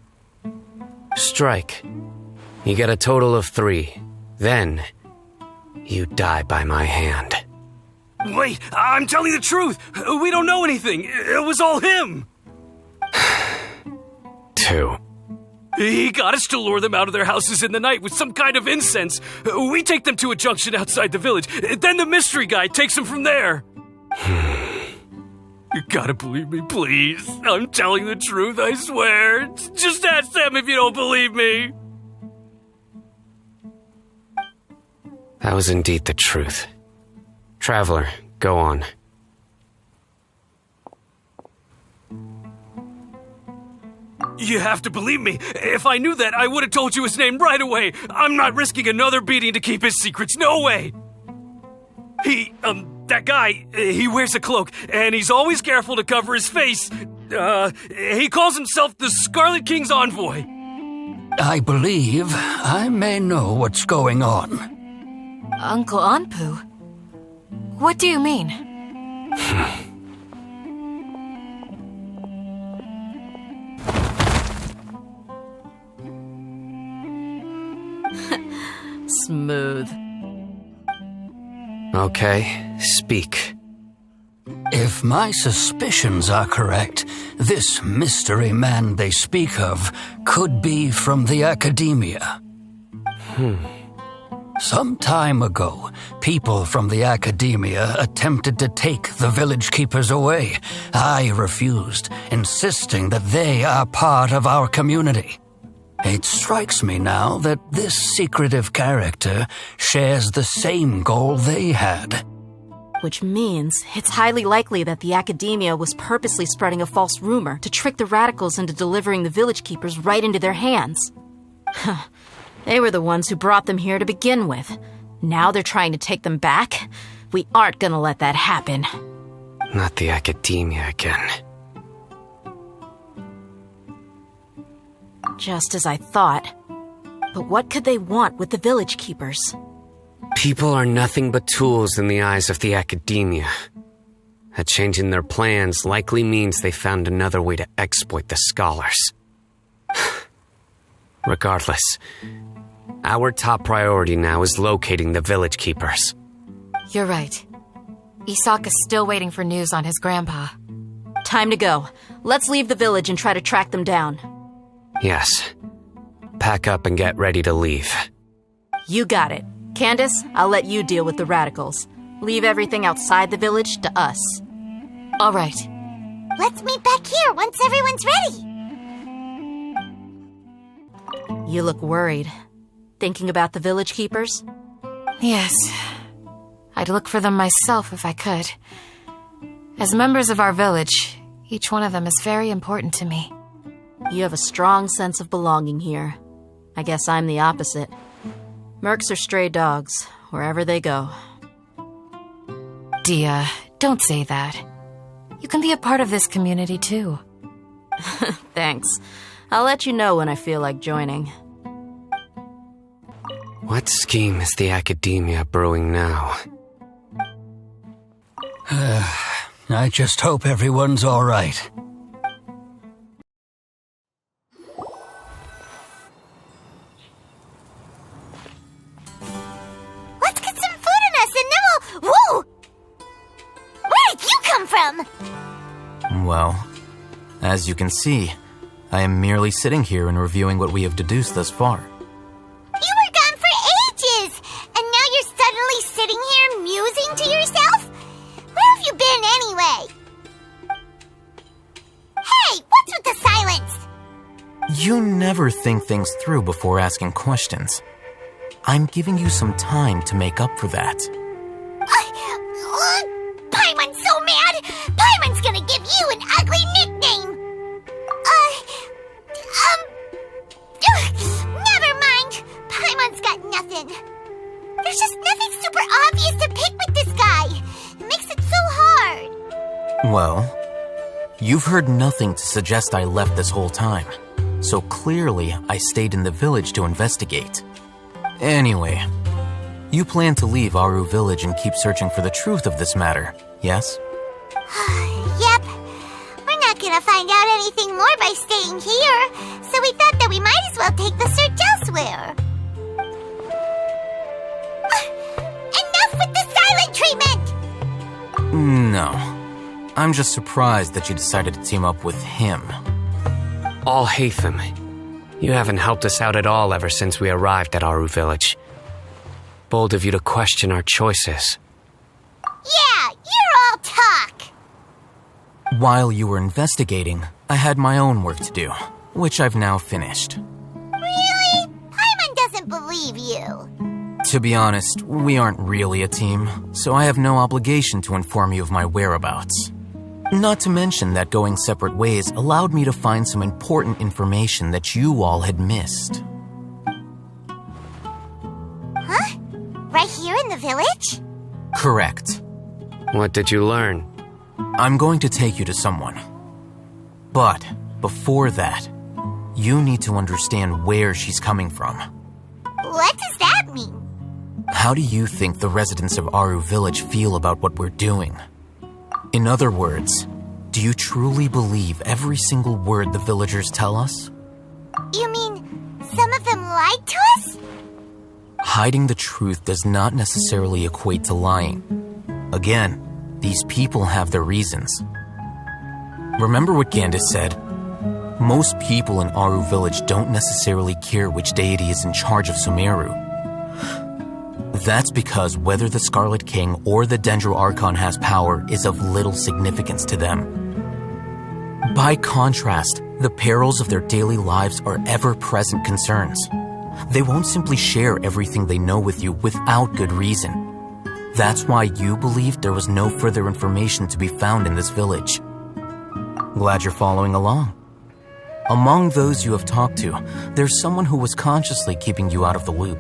Strike. You get a total of 3. Then, you die by my hand. Wait, I'm telling the truth. We don't know anything. It was all him. 2. He got us to lure them out of their houses in the night with some kind of incense. We take them to a junction outside the village. Then the mystery guy takes them from there. You gotta believe me, please. I'm telling the truth, I swear. Just ask them if you don't believe me. That was indeed the truth. Traveler, go on. You have to believe me. If I knew that, I would have told you his name right away. I'm not risking another beating to keep his secrets. No way. That guy, he wears a cloak, and he's always careful to cover his face. He calls himself the Scarlet King's envoy. I believe I may know what's going on. Uncle Anpu? What do you mean? Smooth. Okay, speak. If my suspicions are correct, this mystery man they speak of could be from the academia. Some time ago, people from the academia attempted to take the village keepers away. I refused, insisting that they are part of our community. It strikes me now that this secretive character shares the same goal they had. Which means it's highly likely that the academia was purposely spreading a false rumor to trick the radicals into delivering the village keepers right into their hands. They were the ones who brought them here to begin with. Now they're trying to take them back? We aren't gonna let that happen. Not the academia again. Just as I thought. But what could they want with the village keepers? People are nothing but tools in the eyes of the academia. A change in their plans likely means they found another way to exploit the scholars. Regardless, our top priority now is locating the village keepers. You're right. Isak is still waiting for news on his grandpa. Time to go. Let's leave the village and try to track them down. Yes. Pack up and get ready to leave. You got it. Candace, I'll let you deal with the radicals. Leave everything outside the village to us. All right. Let's meet back here once everyone's ready. You look worried. Thinking about the village keepers? Yes. I'd look for them myself if I could. As members of our village, each one of them is very important to me. You have a strong sense of belonging here. I guess I'm the opposite. Mercs are stray dogs, wherever they go. Dia, don't say that. You can be a part of this community too. Thanks. I'll let you know when I feel like joining. What scheme is the academia brewing now? I just hope everyone's all right. Let's get some food in us and then we'll... Whoa! Where did you come from? Well, as you can see, I am merely sitting here and reviewing what we have deduced thus far. You were gone for ages, and now you're suddenly sitting here musing to yourself? Where have you been anyway? You never think things through before asking questions. I'm giving you some time to make up for that. Paimon's so mad! Paimon's gonna give you an ugly nickname! Never mind! Paimon's got nothing. There's just nothing super obvious to pick with this guy. It makes it so hard. Well, you've heard nothing to suggest I left this whole time. So clearly, I stayed in the village to investigate. Anyway, you plan to leave Aru Village and keep searching for the truth of this matter, yes? Yep. We're not gonna find out anything more by staying here, so we thought that we might as well take the search elsewhere. Enough with the silent treatment! No. I'm just surprised that you decided to team up with him. Alhaitham, you haven't helped us out at all ever since we arrived at Aru Village. Bold of you to question our choices. Yeah, you're all talk! While you were investigating, I had my own work to do, which I've now finished. Really? Paimon doesn't believe you. To be honest, we aren't really a team, so I have no obligation to inform you of my whereabouts. Not to mention that going separate ways allowed me to find some important information that you all had missed. Huh? Right here in the village? Correct. What did you learn? I'm going to take you to someone. But before that, you need to understand where she's coming from. What does that mean? How do you think the residents of Aru Village feel about what we're doing? In other words, do you truly believe every single word the villagers tell us? You mean some of them lied to us? Hiding the truth does not necessarily equate to lying. Again, these people have their reasons. Remember what Gandhi said? Most people in Aru Village don't necessarily care which deity is in charge of Sumeru. That's because whether the Scarlet King or the Dendro Archon has power is of little significance to them. By contrast, the perils of their daily lives are ever-present concerns. They won't simply share everything they know with you without good reason. That's why you believed there was no further information to be found in this village. Glad you're following along. Among those you have talked to, there's someone who was consciously keeping you out of the loop.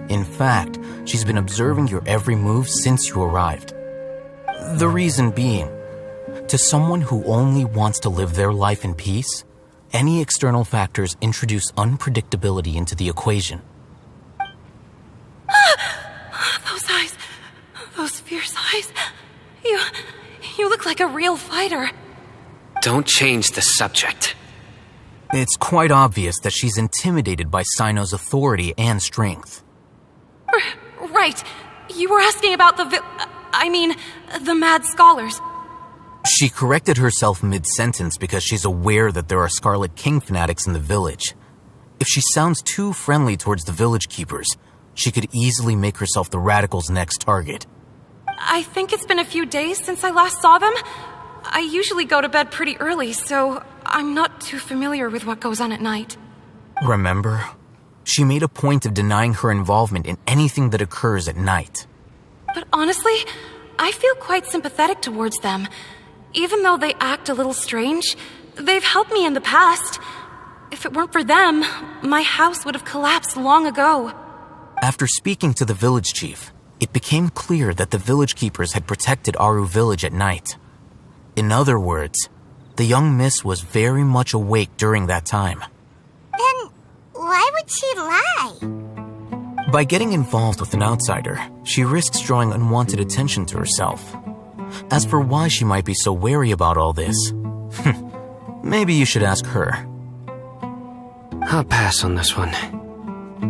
In fact, she's been observing your every move since you arrived. The reason being, to someone who only wants to live their life in peace, any external factors introduce unpredictability into the equation. Those eyes, those fierce eyes. You look like a real fighter. Don't change the subject. It's quite obvious that she's intimidated by Sino's authority and strength. Right. You were asking about the mad scholars. She corrected herself mid-sentence because she's aware that there are Scarlet King fanatics in the village. If she sounds too friendly towards the village keepers, she could easily make herself the radicals' next target. I think it's been a few days since I last saw them. I usually go to bed pretty early, so I'm not too familiar with what goes on at night. Remember? She made a point of denying her involvement in anything that occurs at night. But honestly, I feel quite sympathetic towards them. Even though they act a little strange, they've helped me in the past. If it weren't for them, my house would have collapsed long ago. After speaking to the village chief, it became clear that the village keepers had protected Aru Village at night. In other words, the young miss was very much awake during that time. Then why would she lie? By getting involved with an outsider, she risks drawing unwanted attention to herself. As for why she might be so wary about all this, maybe you should ask her. I'll pass on this one.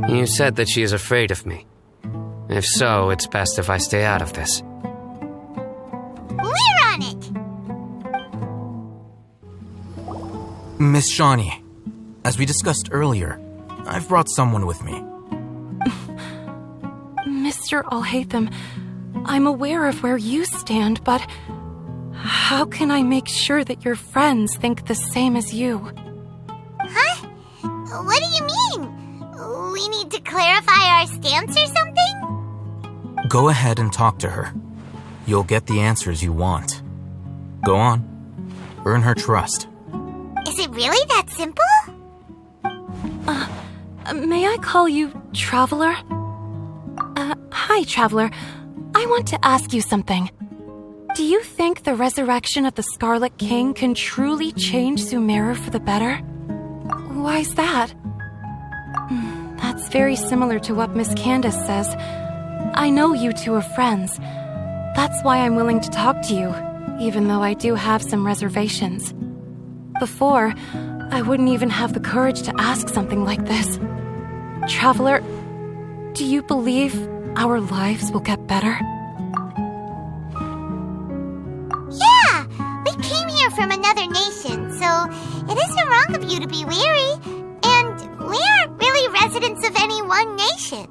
You said that she is afraid of me. If so, it's best if I stay out of this. We're on it! Miss Shawnee, as we discussed earlier, I've brought someone with me. Mr. Alhaitham, I'm aware of where you stand, but how can I make sure that your friends think the same as you? Huh? What do you mean? We need to clarify our stance or something? Go ahead and talk to her. You'll get the answers you want. Go on. Earn her trust. Is it really that simple? May I call you Traveler? Hi, Traveler. I want to ask you something. Do you think the resurrection of the Scarlet King can truly change Sumeru for the better? Why's that? That's very similar to what Miss Candace says. I know you two are friends. That's why I'm willing to talk to you, even though I do have some reservations. Before, I wouldn't even have the courage to ask something like this. Traveler, do you believe our lives will get better? Yeah! We came here from another nation, so it isn't wrong of you to be weary. And we aren't really residents of any one nation.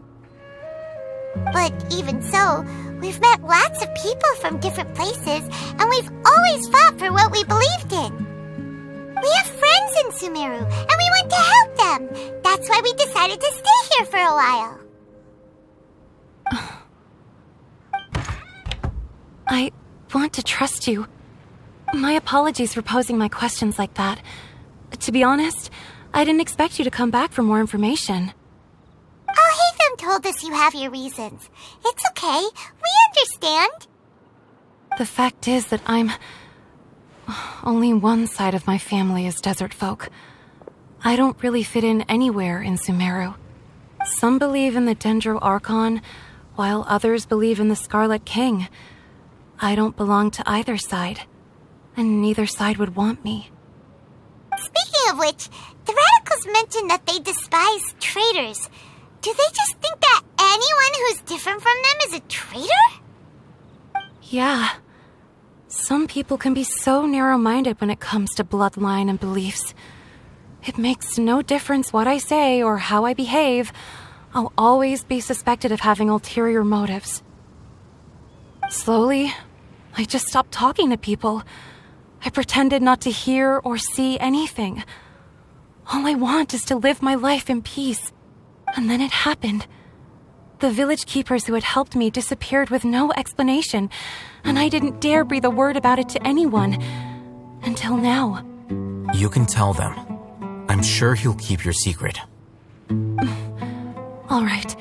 But even so, we've met lots of people from different places, and we've always fought for what we believed in. We have friends in Sumeru, and we want to help them. That's why we decided to stay here for a while. I want to trust you. My apologies for posing my questions like that. To be honest, I didn't expect you to come back for more information. Hatham told us you have your reasons. It's okay. We understand. The fact is that only one side of my family is desert folk. I don't really fit in anywhere in Sumeru. Some believe in the Dendro Archon, while others believe in the Scarlet King. I don't belong to either side, and neither side would want me. Speaking of which, the radicals mentioned that they despise traitors. Do they just think that anyone who's different from them is a traitor? Yeah. Some people can be so narrow-minded when it comes to bloodline and beliefs. It makes no difference what I say or how I behave. I'll always be suspected of having ulterior motives. Slowly, I just stopped talking to people. I pretended not to hear or see anything. All I want is to live my life in peace. And then it happened. The village keepers who had helped me disappeared with no explanation, and I didn't dare breathe a word about it to anyone. Until now. You can tell them. I'm sure he'll keep your secret. All right.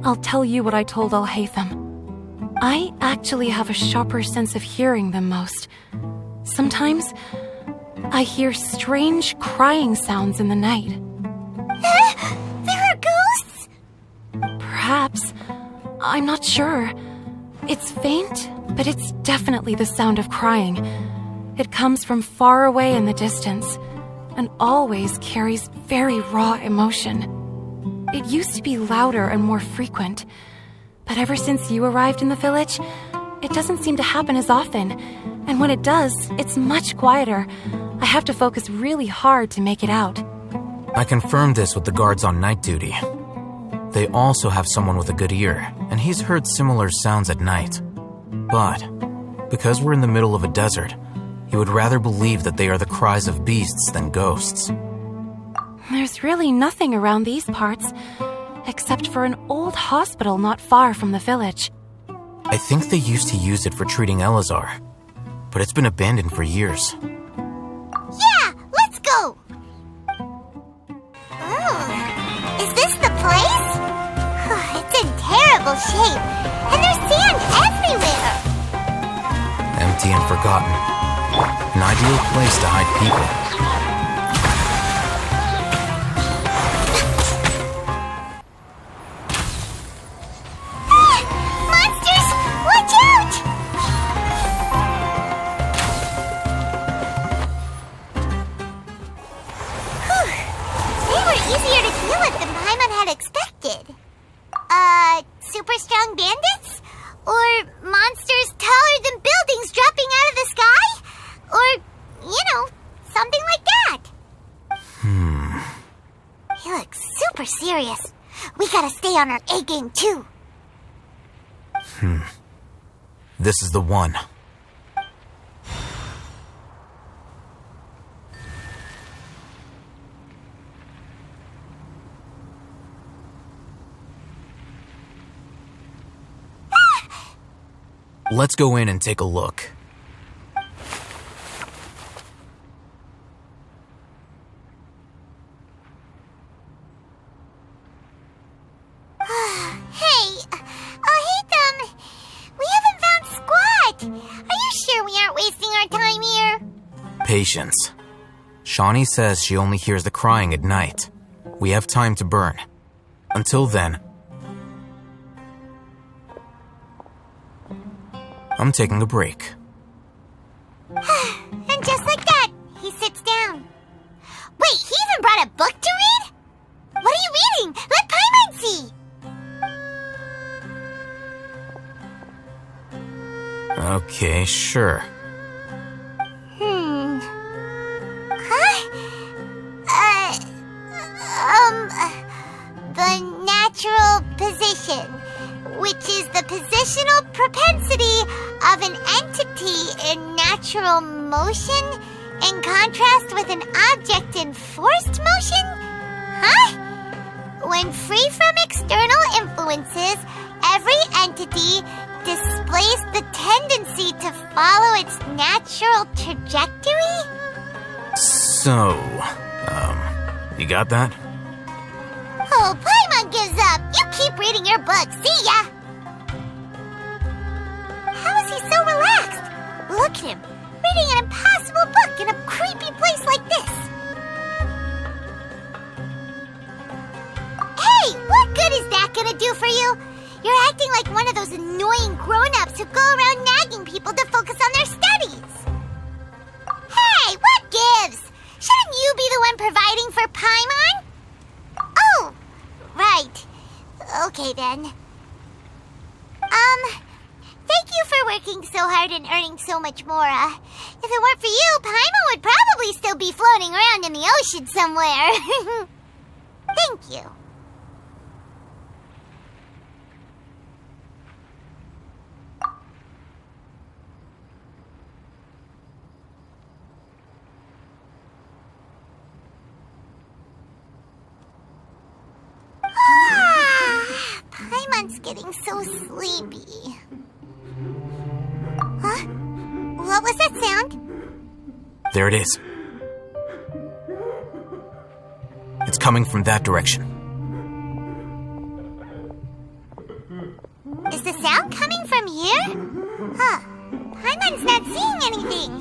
I'll tell you what I told Hatham. I actually have a sharper sense of hearing than most. Sometimes, I hear strange crying sounds in the night. There are ghosts? Perhaps. I'm not sure. It's faint, but it's definitely the sound of crying. It comes from far away in the distance, and always carries very raw emotion. It used to be louder and more frequent, but ever since you arrived in the village, it doesn't seem to happen as often, and when it does, it's much quieter. I have to focus really hard to make it out. I confirmed this with the guards on night duty. They also have someone with a good ear, and he's heard similar sounds at night. But, because we're in the middle of a desert, he would rather believe that they are the cries of beasts than ghosts. There's really nothing around these parts, except for an old hospital not far from the village. I think they used to use it for treating Eleazar, but it's been abandoned for years. Yeah, let's go! Is this the place? It's in terrible shape, and there's sand everywhere! Empty and forgotten. An ideal place to hide people. Monsters! Watch out! They were easier to deal with than Paimon had expected. Super strong bandits? Or monsters taller than buildings dropping out of the sky? Or, something like that. He looks super serious. We gotta stay on our A game too. This is the one. Let's go in and take a look. Patience. Shawnee says she only hears the crying at night. We have time to burn. Until then, I'm taking a break. And just like that, he sits down. Wait, he even brought a book to read? What are you reading? Let Paimon see! Okay, sure. The natural position, which is the positional propensity of an entity in natural motion in contrast with an object in forced motion? Huh? When free from external influences, every entity displays the tendency to follow its natural trajectory? So, you got that? Oh, Paimon gives up. You keep reading your book. See ya! How is he so relaxed? Look at him, reading an impossible book in a creepy place like this. Hey, what good is that gonna do for you? You're acting like one of those annoying grown-ups who go around nagging people to focus on their studies. Hey, what gives? Shouldn't you be the one providing for Paimon? Oh, right. Okay, then. Thank you for working so hard and earning so much more. If it weren't for you, Paimon would probably still be floating around in the ocean somewhere. Thank you. Paimon's getting so sleepy. Huh? What was that sound? There it is. It's coming from that direction. Is the sound coming from here? Huh. Paimon's not seeing anything.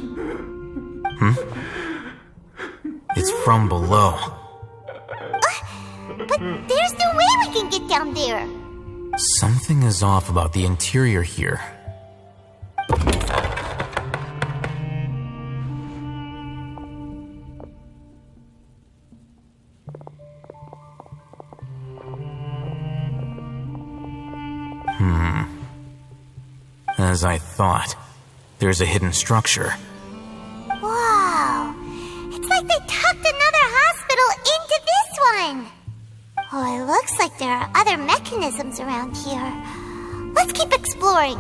It's from below. But there's no way we can get down there. Something is off about the interior here. As I thought, there's a hidden structure. Wow. It's like they tucked another hospital into this one. Oh, it looks like there are other mechanisms around here. Let's keep exploring.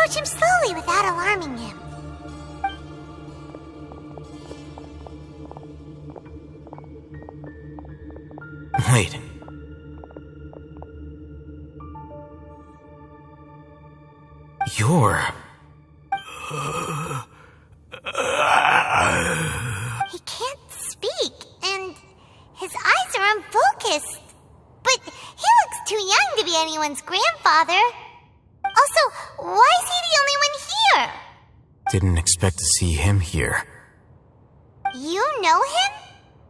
approach him slowly without alarming him. Wait. You're... He can't speak, and his eyes are unfocused. But he looks too young to be anyone's grandfather. Also, why is he the only one here? Didn't expect to see him here. You know him?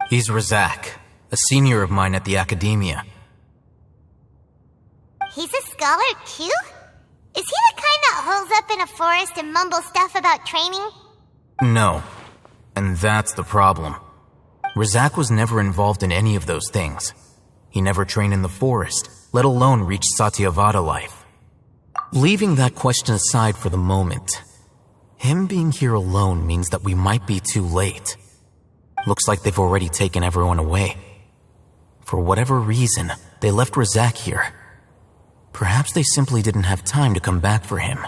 He's Razak, a senior of mine at the academia. He's a scholar too? Is he the kind that holes up in a forest and mumbles stuff about training? No. And that's the problem. Razak was never involved in any of those things. He never trained in the forest, let alone reach Satyavada life. Leaving that question aside for the moment, him being here alone means that we might be too late. Looks like they've already taken everyone away. For whatever reason, they left Razak here. Perhaps they simply didn't have time to come back for him.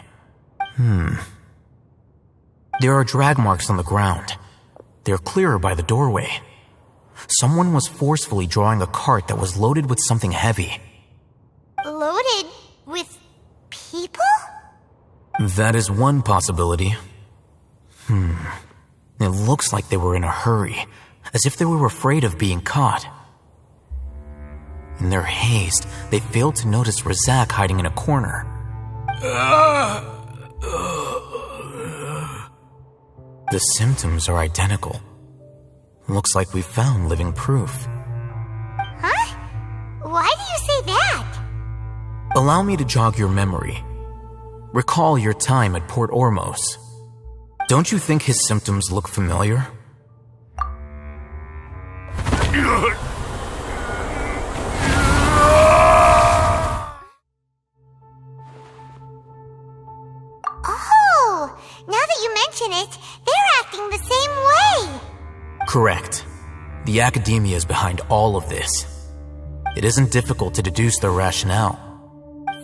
There are drag marks on the ground. They're clearer by the doorway. Someone was forcefully drawing a cart that was loaded with something heavy. Loaded with people? That is one possibility. It looks like they were in a hurry, as if they were afraid of being caught. In their haste, they failed to notice Razak hiding in a corner. The symptoms are identical. Looks like we found living proof. Huh? Why do you say that? Allow me to jog your memory. Recall your time at Port Ormos. Don't you think his symptoms look familiar? Oh, now that you mention it, they're acting the same way. Correct. The academia is behind all of this. It isn't difficult to deduce their rationale.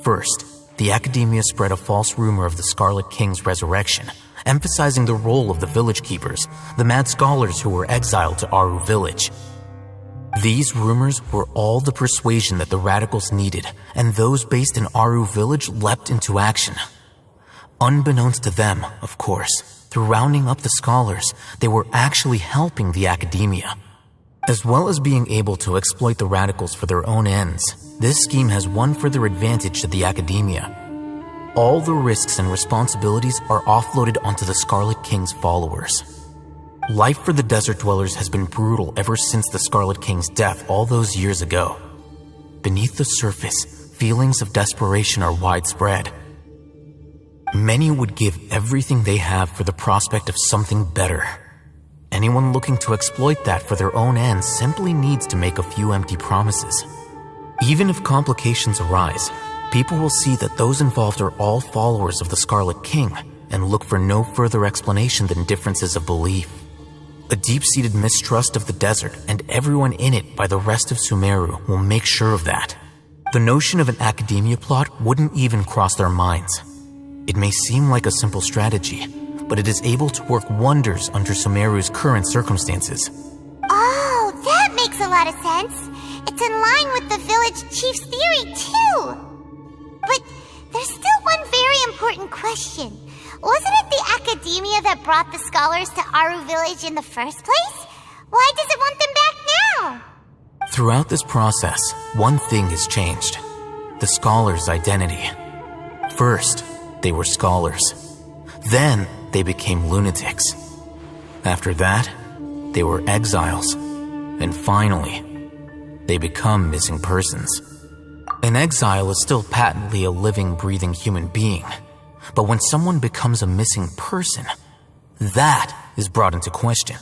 First, the academia spread a false rumor of the Scarlet King's resurrection, emphasizing the role of the village keepers, the mad scholars who were exiled to Aru village. These rumors were all the persuasion that the radicals needed, and those based in Aru village leapt into action. Unbeknownst to them, of course, through rounding up the scholars, they were actually helping the academia. As well as being able to exploit the radicals for their own ends, this scheme has one further advantage to the academia. All the risks and responsibilities are offloaded onto the Scarlet King's followers. Life for the desert dwellers has been brutal ever since the Scarlet King's death all those years ago. Beneath the surface, feelings of desperation are widespread. Many would give everything they have for the prospect of something better. Anyone looking to exploit that for their own ends simply needs to make a few empty promises. Even if complications arise, people will see that those involved are all followers of the Scarlet King and look for no further explanation than differences of belief. A deep-seated mistrust of the desert and everyone in it by the rest of Sumeru will make sure of that. The notion of an academia plot wouldn't even cross their minds. It may seem like a simple strategy, but it is able to work wonders under Sumeru's current circumstances. Oh, that makes a lot of sense. It's in line with the village chief's theory, too. But there's still one very important question. Wasn't it the academia that brought the scholars to Aru village in the first place? Why does it want them back now? Throughout this process, one thing has changed. The scholars' identity. First, they were scholars. Then, they became lunatics. After that, they were exiles. And finally, they become missing persons. An exile is still patently a living, breathing human being. But when someone becomes a missing person, that is brought into question.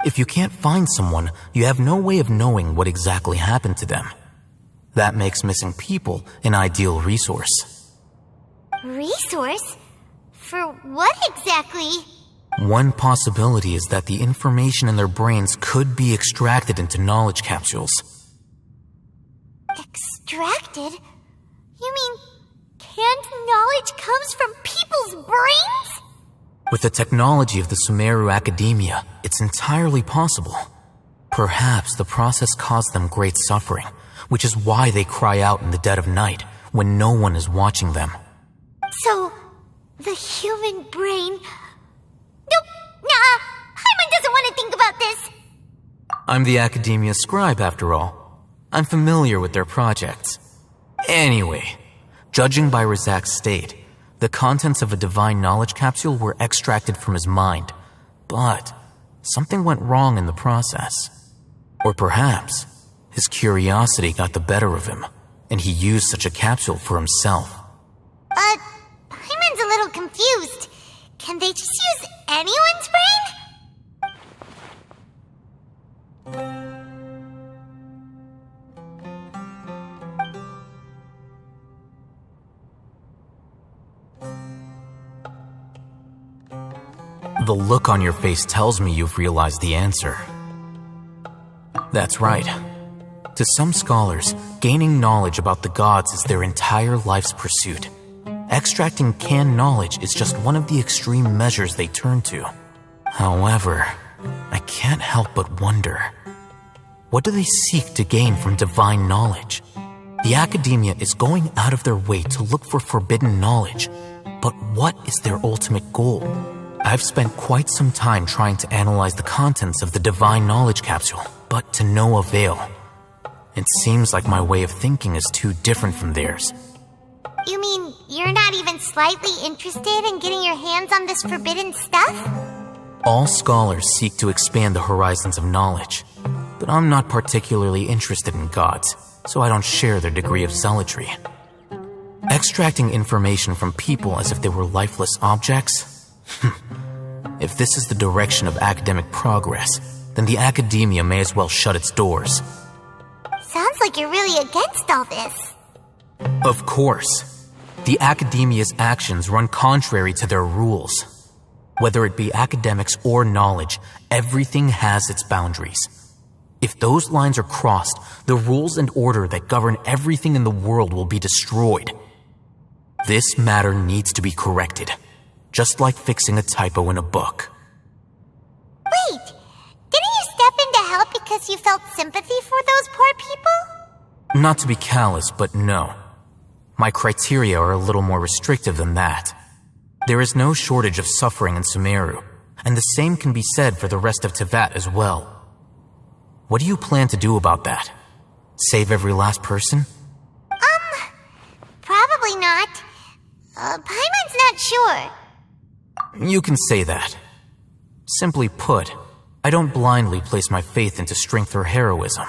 If you can't find someone, you have no way of knowing what exactly happened to them. That makes missing people an ideal resource. Resource? For what exactly? One possibility is that the information in their brains could be extracted into knowledge capsules. Extracted? You mean And knowledge comes from people's brains? With the technology of the Sumeru Academia, it's entirely possible. Perhaps the process caused them great suffering, which is why they cry out in the dead of night when no one is watching them. So, the human brain... Nope, nah, Paimon doesn't want to think about this. I'm the Academia scribe, after all. I'm familiar with their projects. Anyway, judging by Razak's state, the contents of a divine knowledge capsule were extracted from his mind, but something went wrong in the process. Or perhaps his curiosity got the better of him, and he used such a capsule for himself. But Paimon's a little confused. Can they just use anyone's brain? The look on your face tells me you've realized the answer. That's right. To some scholars, gaining knowledge about the gods is their entire life's pursuit. Extracting canned knowledge is just one of the extreme measures they turn to. However, I can't help but wonder, what do they seek to gain from divine knowledge? The Academia is going out of their way to look for forbidden knowledge, but what is their ultimate goal? I've spent quite some time trying to analyze the contents of the divine knowledge capsule, but to no avail. It seems like my way of thinking is too different from theirs. You mean you're not even slightly interested in getting your hands on this forbidden stuff? All scholars seek to expand the horizons of knowledge, but I'm not particularly interested in gods, so I don't share their degree of zealotry. Extracting information from people as if they were lifeless objects? If this is the direction of academic progress, then the Academia may as well shut its doors. Sounds like you're really against all this. Of course. The Academia's actions run contrary to their rules. Whether it be academics or knowledge, everything has its boundaries. If those lines are crossed, the rules and order that govern everything in the world will be destroyed. This matter needs to be corrected, just like fixing a typo in a book. Wait, didn't you step in to help because you felt sympathy for those poor people? Not to be callous, but no. My criteria are a little more restrictive than that. There is no shortage of suffering in Sumeru, and the same can be said for the rest of Teyvat as well. What do you plan to do about that? Save every last person? Probably not. Paimon's not sure. You can say that. Simply put, I don't blindly place my faith into strength or heroism.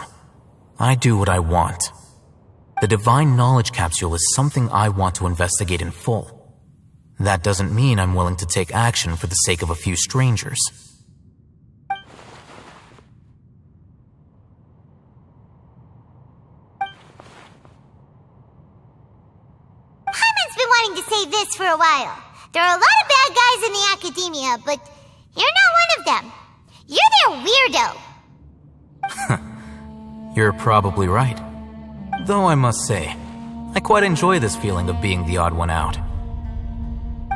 I do what I want. The divine knowledge capsule is something I want to investigate in full. That doesn't mean I'm willing to take action for the sake of a few strangers. Paimon's been wanting to say this for a while. There are a lot of bad guys in the Academia, but you're not one of them. You're their weirdo. You're probably right. Though I must say, I quite enjoy this feeling of being the odd one out.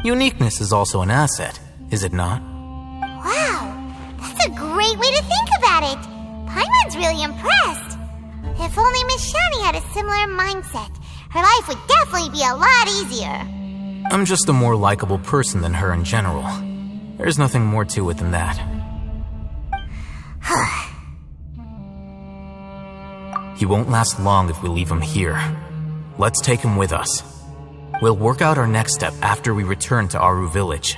Uniqueness is also an asset, is it not? Wow, that's a great way to think about it. Paimon's really impressed. If only Miss Shani had a similar mindset, her life would definitely be a lot easier. I'm just a more likable person than her in general. There's nothing more to it than that. He won't last long if we leave him here. Let's take him with us. We'll work out our next step after we return to Aru village.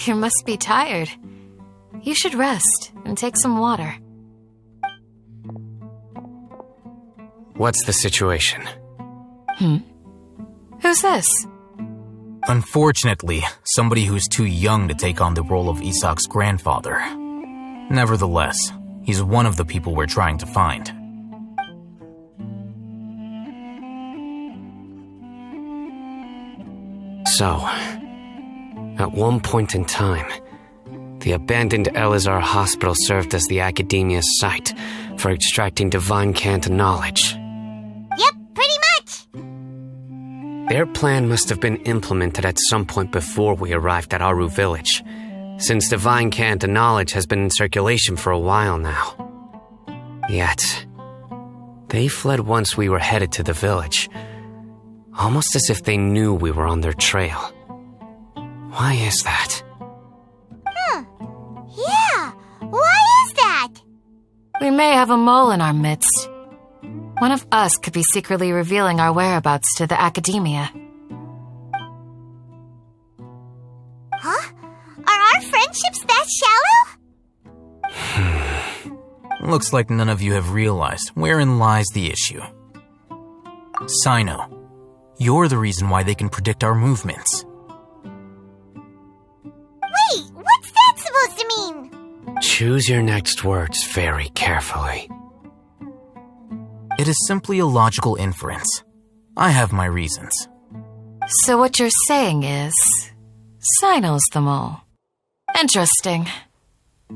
You must be tired. You should rest and take some water. What's the situation? Who's this? Unfortunately, somebody who's too young to take on the role of Isak's grandfather. Nevertheless, he's one of the people we're trying to find. So, at one point in time, the abandoned Eleazar hospital served as the academia's site for extracting divine cant knowledge. Yep, pretty much. Their plan must have been implemented at some point before we arrived at Aru village, since divine cant knowledge has been in circulation for a while now. Yet, they fled once we were headed to the village, almost as if they knew we were on their trail. Why is that? Yeah, why is that? We may have a mole in our midst. One of us could be secretly revealing our whereabouts to the academia. Huh? Are our friendships that shallow? Looks like none of you have realized wherein lies the issue. Sino, you're the reason why they can predict our movements. Wait, what's that supposed to mean? Choose your next words very carefully. It is simply a logical inference. I have my reasons. So what you're saying is, Sino's the mole. Interesting.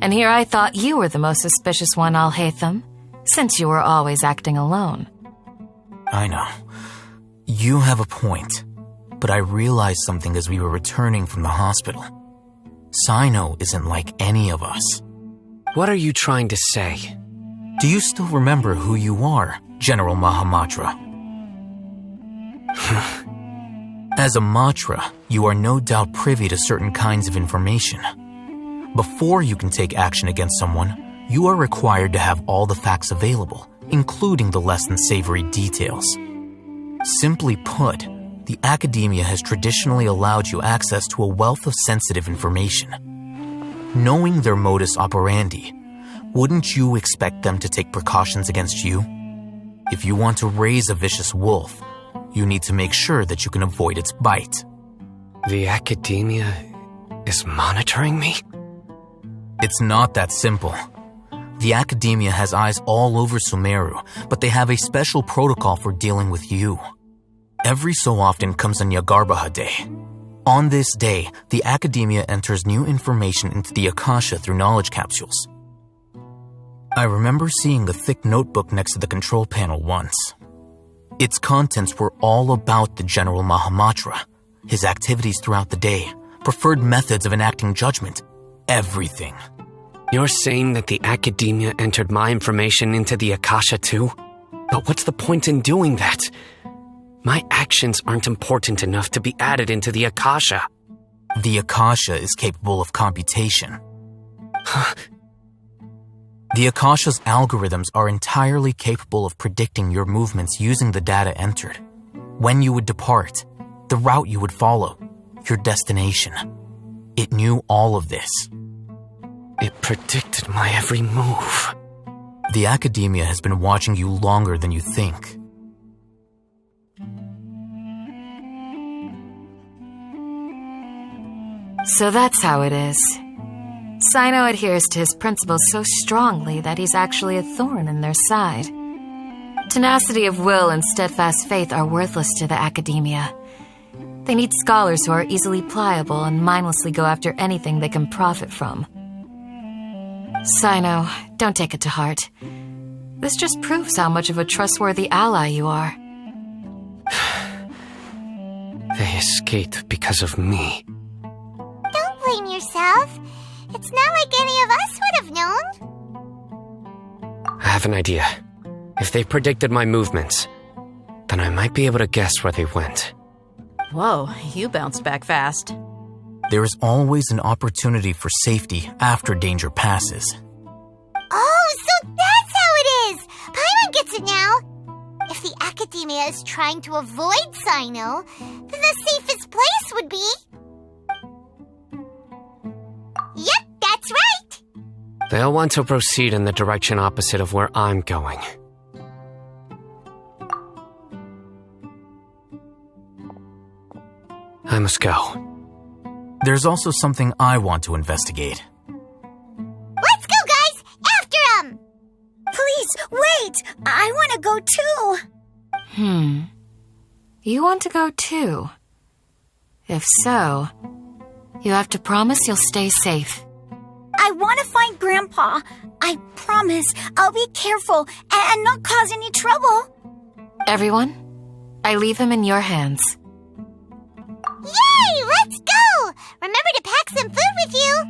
And here I thought you were the most suspicious one, Alhaitham, since you were always acting alone. I know. You have a point, but I realized something as we were returning from the hospital. Sino isn't like any of us. What are you trying to say? Do you still remember who you are, General Mahamatra? As a Matra, you are no doubt privy to certain kinds of information. Before you can take action against someone, you are required to have all the facts available, including the less than savory details. Simply put, the academia has traditionally allowed you access to a wealth of sensitive information. Knowing their modus operandi, wouldn't you expect them to take precautions against you? If you want to raise a vicious wolf, you need to make sure that you can avoid its bite. The academia is monitoring me? It's not that simple. The academia has eyes all over Sumeru, but they have a special protocol for dealing with you. Every so often comes a Nyagarbaha Day. On this day, the academia enters new information into the Akasha through knowledge capsules. I remember seeing a thick notebook next to the control panel once. Its contents were all about the General Mahamatra, his activities throughout the day, preferred methods of enacting judgment, everything. You're saying that the academia entered my information into the Akasha too? But what's the point in doing that? My actions aren't important enough to be added into the Akasha. The Akasha is capable of computation. The Akasha's algorithms are entirely capable of predicting your movements using the data entered. When you would depart, the route you would follow, your destination. It knew all of this. It predicted my every move. The academia has been watching you longer than you think. So that's how it is. Sino adheres to his principles so strongly that he's actually a thorn in their side. Tenacity of will and steadfast faith are worthless to the academia. They need scholars who are easily pliable and mindlessly go after anything they can profit from. Sino, don't take it to heart. This just proves how much of a trustworthy ally you are. They escaped because of me. Don't blame yourself. It's not like any of us would have known. I have an idea. If they predicted my movements, then I might be able to guess where they went. Whoa, you bounced back fast. There is always an opportunity for safety after danger passes. Oh, so that's how it is! Paimon gets it now! If the academia is trying to avoid Sino, then the safest place would be... They'll want to proceed in the direction opposite of where I'm going. I must go. There's also something I want to investigate. Let's go, guys! After him! Please, wait! I want to go too! You want to go too? If so, you have to promise you'll stay safe. I want to find Grandpa. I promise I'll be careful and not cause any trouble. Everyone, I leave him in your hands. Yay! Let's go! Remember to pack some food with you.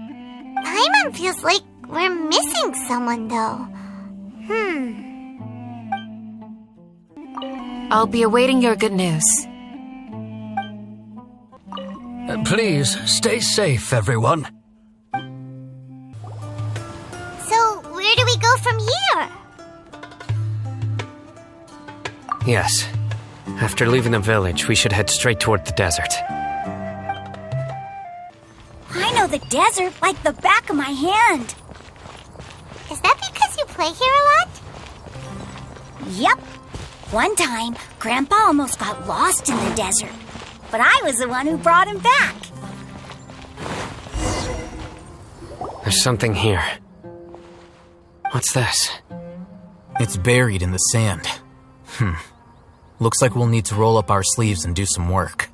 Paimon feels like we're missing someone, though. I'll be awaiting your good news. Please, stay safe, everyone. So, where do we go from here? Yes. After leaving the village, we should head straight toward the desert. I know the desert like the back of my hand. Is that because you play here a lot? Yep. One time, Grandpa almost got lost in the desert, but I was the one who brought him back. There's something here. What's this? It's buried in the sand. Looks like we'll need to roll up our sleeves and do some work.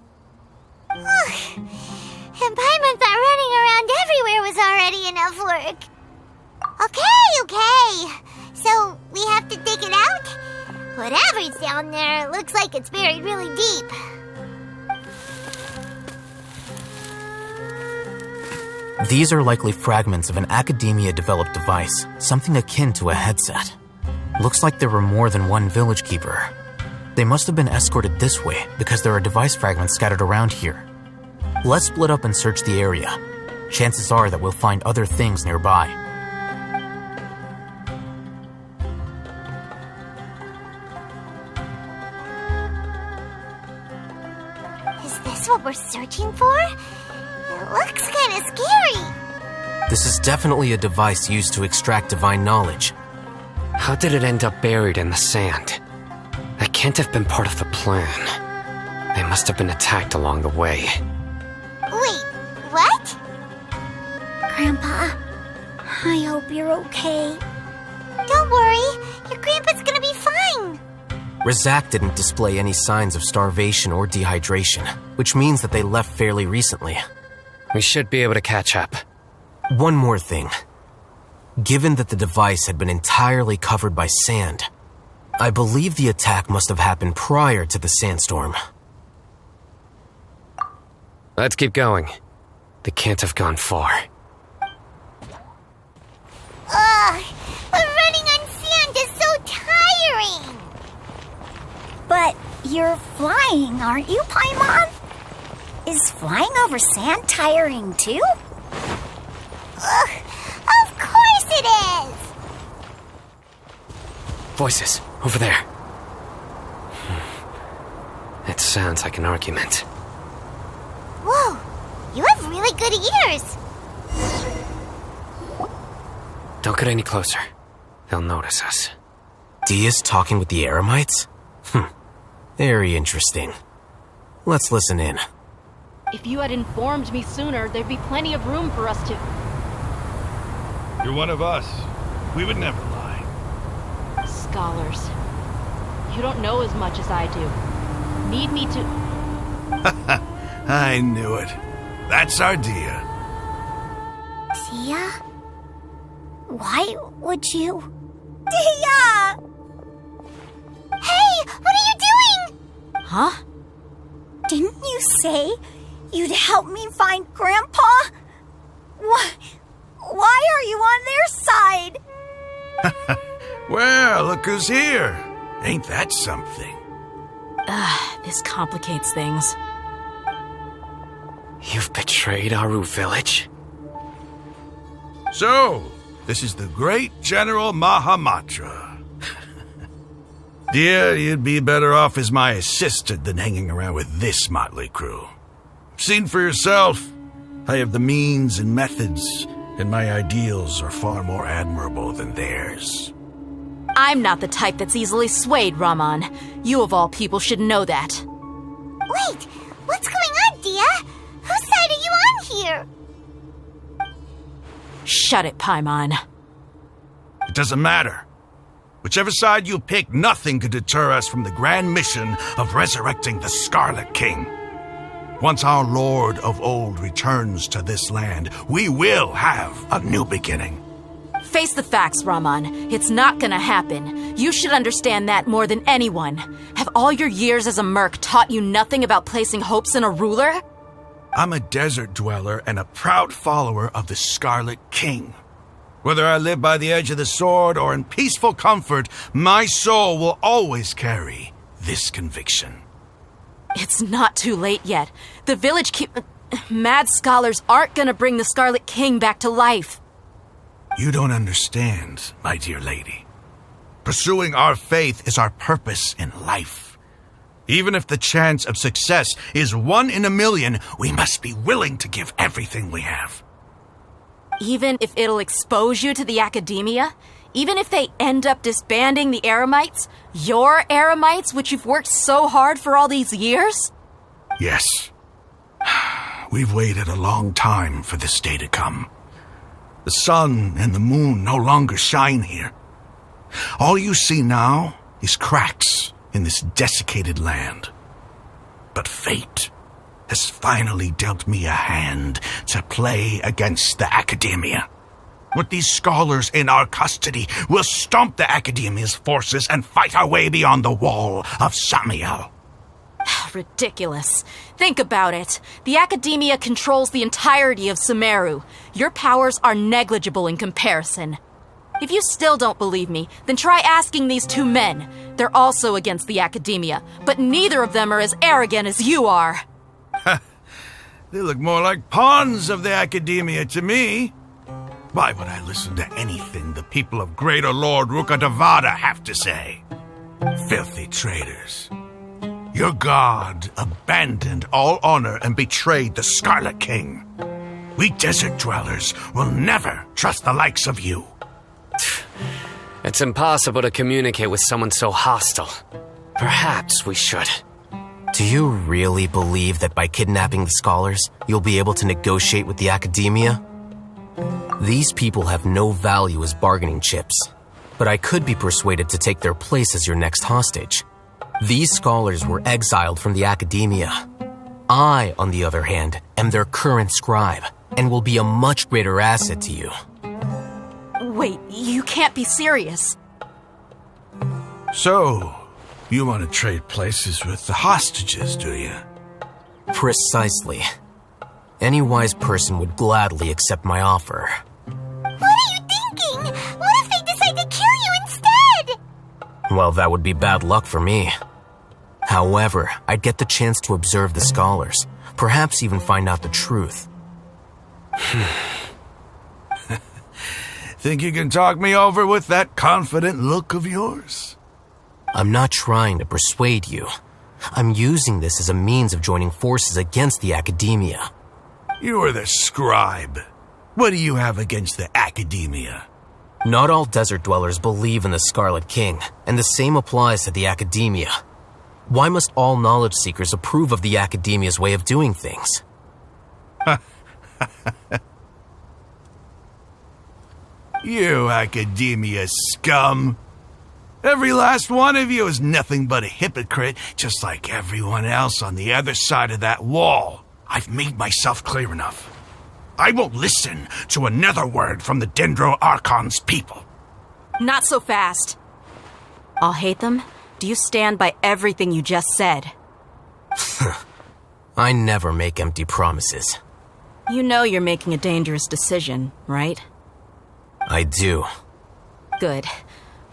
And Paimon thought running around everywhere was already enough work. Okay. So, we have to dig it out? Whatever's down there, looks like it's buried really deep. These are likely fragments of an academia-developed device, something akin to a headset. Looks like there were more than one village keeper. They must have been escorted this way because there are device fragments scattered around here. Let's split up and search the area. Chances are that we'll find other things nearby. Is this what we're searching for? It looks kind of scary. This is definitely a device used to extract divine knowledge. How did it end up buried in the sand? That can't have been part of the plan. They must have been attacked along the way. Wait, what? Grandpa, I hope you're okay. Don't worry, your grandpa's gonna be fine. Razak didn't display any signs of starvation or dehydration, which means that they left fairly recently. We should be able to catch up. One more thing. Given that the device had been entirely covered by sand, I believe the attack must have happened prior to the sandstorm. Let's keep going. They can't have gone far. Ugh, but running on sand is so tiring. But you're flying, aren't you, Paimon? Is flying over sand tiring too? Ugh, of course it is! Voices, over there. It sounds like an argument. Whoa, you have really good ears. Don't get any closer. They'll notice us. Dia's talking with the Eremites? Very interesting. Let's listen in. If you had informed me sooner, there'd be plenty of room for us to... You're one of us. We would never lie. Scholars. You don't know as much as I do. Need me to... I knew it. That's our Dia. Dia? Why would you... Dia! Hey, what are you doing? Huh? Didn't you say you'd help me find Grandpa? Why are you on their side? Well, look who's here. Ain't that something? This complicates things. You've betrayed Aru village? So, this is the great General Mahamatra. Dear, you'd be better off as my assistant than hanging around with this motley crew. Seen for yourself, I have the means and methods and my ideals are far more admirable than theirs. I'm not the type that's easily swayed, Raman. You of all people should know that. Wait, what's going on, Dia? Whose side are you on here? Shut it, Paimon. It doesn't matter. Whichever side you pick, nothing could deter us from the grand mission of resurrecting the Scarlet King. Once our Lord of Old returns to this land, we will have a new beginning. Face the facts, Raman. It's not gonna happen. You should understand that more than anyone. Have all your years as a merc taught you nothing about placing hopes in a ruler? I'm a desert dweller and a proud follower of the Scarlet King. Whether I live by the edge of the sword or in peaceful comfort, my soul will always carry this conviction. It's not too late yet. The village mad scholars aren't gonna bring the Scarlet King back to life. You don't understand, my dear lady. Pursuing our faith is our purpose in life. Even if the chance of success is 1 in a million, we must be willing to give everything we have. Even if it'll expose you to the academia? Even if they end up disbanding the Eremites? Your Eremites, which you've worked so hard for all these years? Yes. We've waited a long time for this day to come. The sun and the moon no longer shine here. All you see now is cracks in this desiccated land. But fate has finally dealt me a hand to play against the academia. With these scholars in our custody, we'll stomp the academia's forces and fight our way beyond the wall of Samiel. Ridiculous. Think about it. The academia controls the entirety of Sumeru. Your powers are negligible in comparison. If you still don't believe me, then try asking these 2 men. They're also against the academia, but neither of them are as arrogant as you are. They look more like pawns of the academia to me. Why would I listen to anything the people of Greater Lord Rukkhadevata have to say? Filthy traitors. Your god abandoned all honor and betrayed the Scarlet King. We desert dwellers will never trust the likes of you. It's impossible to communicate with someone so hostile. Perhaps we should. Do you really believe that by kidnapping the scholars, you'll be able to negotiate with the academia? These people have no value as bargaining chips, but I could be persuaded to take their place as your next hostage. These scholars were exiled from the academia. I, on the other hand, am their current scribe, and will be a much greater asset to you. Wait, you can't be serious. So, you want to trade places with the hostages, do you? Precisely. Any wise person would gladly accept my offer. What are you thinking? What if they decide to kill you instead? Well, that would be bad luck for me. However, I'd get the chance to observe the scholars, perhaps even find out the truth. Think you can talk me over with that confident look of yours? I'm not trying to persuade you. I'm using this as a means of joining forces against the academia. You are the scribe. What do you have against the academia? Not all desert dwellers believe in the Scarlet King, and the same applies to the academia. Why must all knowledge seekers approve of the academia's way of doing things? You academia scum. Every last one of you is nothing but a hypocrite, just like everyone else on the other side of that wall. I've made myself clear enough. I won't listen to another word from the Dendro Archon's people. Not so fast. I'll hate them. Do you stand by everything you just said? I never make empty promises. You know you're making a dangerous decision, right? I do. Good.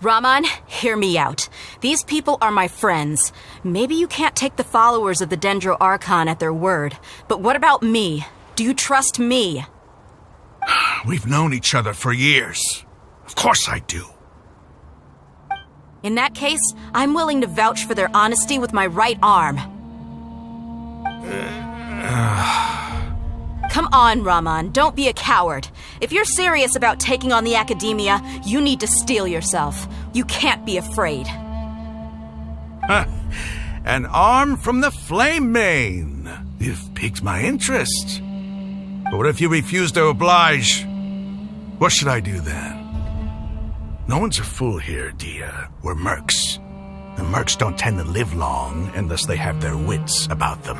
Raman, hear me out. These people are my friends. Maybe you can't take the followers of the Dendro Archon at their word, but what about me? Do you trust me? We've known each other for years. Of course I do. In that case, I'm willing to vouch for their honesty with my right arm. Come on, Rahman, don't be a coward. If you're serious about taking on the academia, you need to steel yourself. You can't be afraid. An arm from the Flame Mane. You've piqued my interest. But what if you refuse to oblige? What should I do then? No one's a fool here, Dia. We're mercs. And mercs don't tend to live long unless they have their wits about them.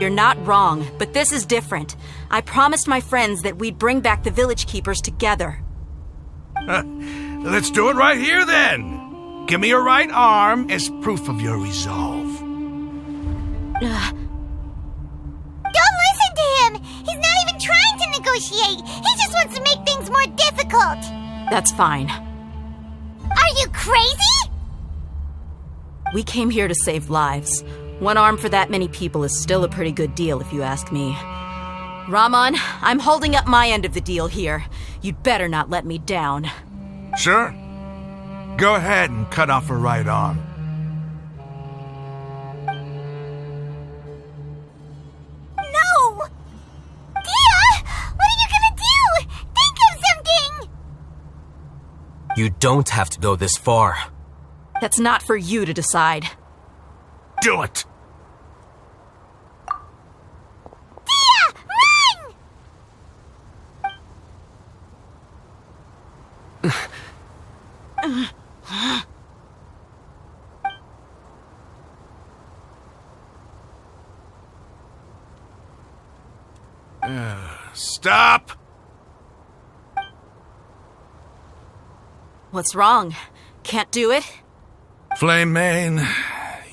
You're not wrong, but this is different. I promised my friends that we'd bring back the village keepers together. Let's do it right here, then. Give me your right arm as proof of your resolve. Don't listen to him! He's not even trying to negotiate! He just wants to make things more difficult! That's fine. Are you crazy? We came here to save lives. One arm for that many people is still a pretty good deal, if you ask me. Rahman, I'm holding up my end of the deal here. You'd better not let me down. Sure. Go ahead and cut off her right arm. No! Dia! What are you gonna do? Think of something! You don't have to go this far. That's not for you to decide. Do it! Dia! Run! Stop! What's wrong? Can't do it? Flame Mane,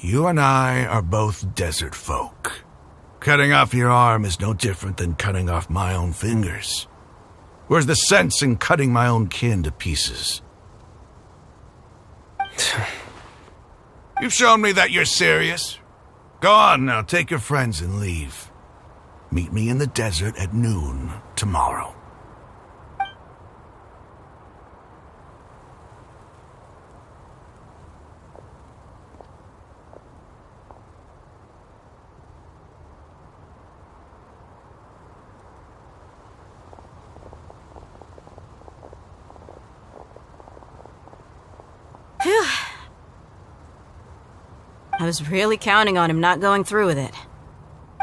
you and I are both desert folk. Cutting off your arm is no different than cutting off my own fingers. Where's the sense in cutting my own kin to pieces? You've shown me that you're serious. Go on now, take your friends and leave. Meet me in the desert at noon tomorrow. Phew. I was really counting on him not going through with it.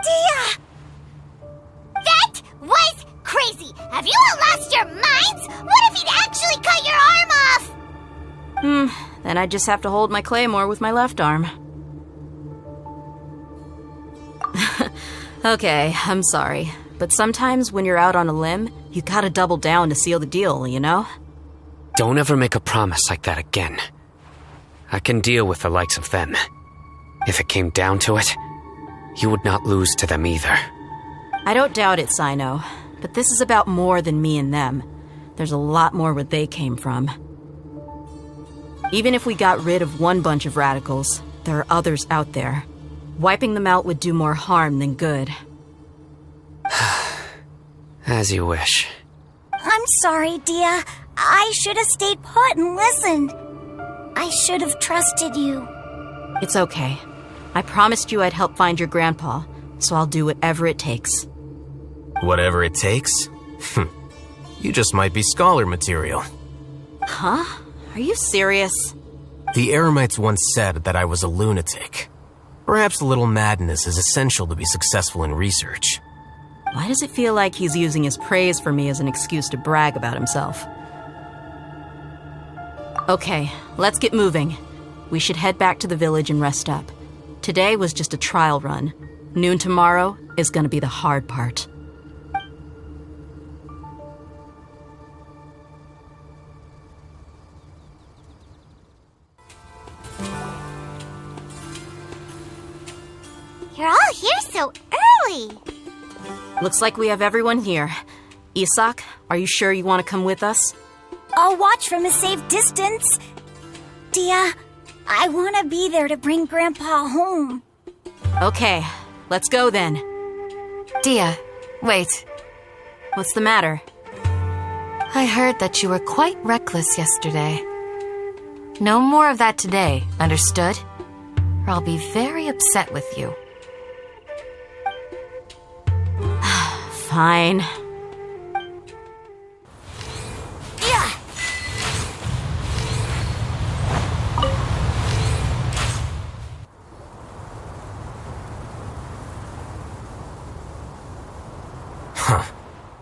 Dia! That was crazy! Have you all lost your minds? What if he'd actually cut your arm off? Then I'd just have to hold my claymore with my left arm. Okay, I'm sorry. But sometimes when you're out on a limb, you gotta double down to seal the deal, you know? Don't ever make a promise like that again. I can deal with the likes of them. If it came down to it, you would not lose to them either. I don't doubt it, Sino. But this is about more than me and them. There's a lot more where they came from. Even if we got rid of one bunch of radicals, there are others out there. Wiping them out would do more harm than good. As you wish. I'm sorry, Dia. I should have stayed put and listened. I should have trusted you. It's okay. I promised you I'd help find your grandpa, so I'll do whatever it takes. Whatever it takes? You just might be scholar material. Huh? Are you serious? The Eremites once said that I was a lunatic. Perhaps a little madness is essential to be successful in research. Why does it feel like he's using his praise for me as an excuse to brag about himself? Okay, let's get moving. We should head back to the village and rest up. Today was just a trial run. Noon tomorrow is gonna be the hard part. You're all here so early. Looks like we have everyone here. Isak, are you sure you want to come with us? I'll watch from a safe distance. Dia, I want to be there to bring Grandpa home. Okay, let's go then. Dia, wait. What's the matter? I heard that you were quite reckless yesterday. No more of that today, understood? Or I'll be very upset with you. Fine.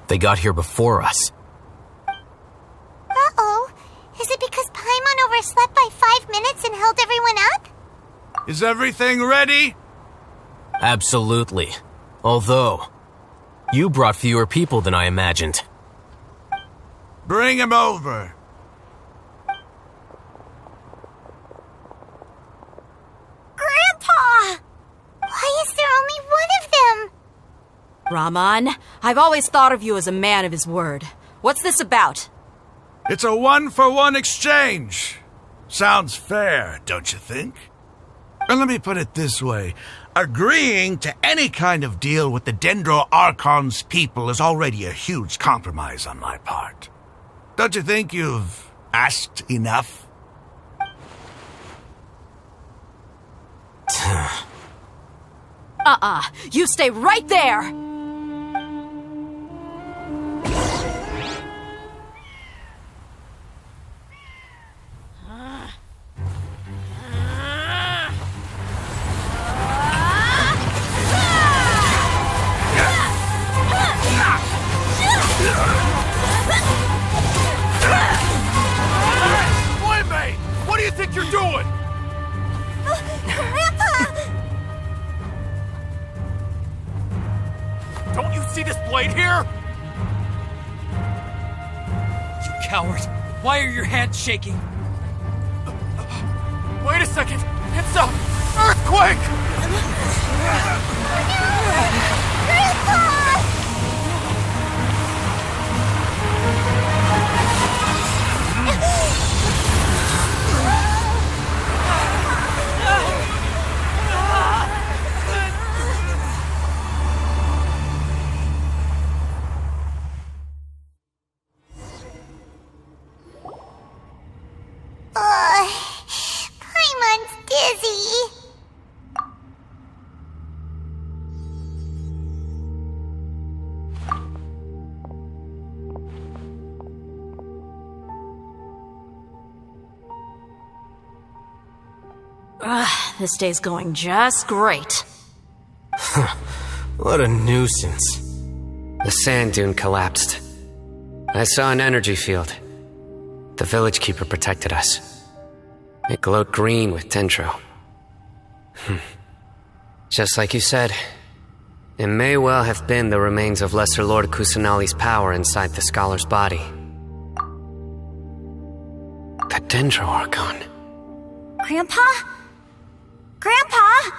They got here before us. Uh-oh. Is it because Paimon overslept by 5 minutes and held everyone up? Is everything ready? Absolutely. Although, you brought fewer people than I imagined. Bring him over. Grandpa! Why is there only one of them? Rahman, I've always thought of you as a man of his word. What's this about? It's a one-for-one exchange. Sounds fair, don't you think? And let me put it this way. Agreeing to any kind of deal with the Dendro Archon's people is already a huge compromise on my part. Don't you think you've asked enough? You stay right there! What do you think you're doing? Grandpa! Don't you see this blade here? You coward! Why are your hands shaking? Wait a second! It's a earthquake! Grandpa! Paimon's dizzy. This day's going just great. What a nuisance. The sand dune collapsed. I saw an energy field. The village keeper protected us. It glowed green with dendro. Just like you said, it may well have been the remains of Lesser Lord Kusanali's power inside the scholar's body. The Dendro Archon. Grandpa? Grandpa?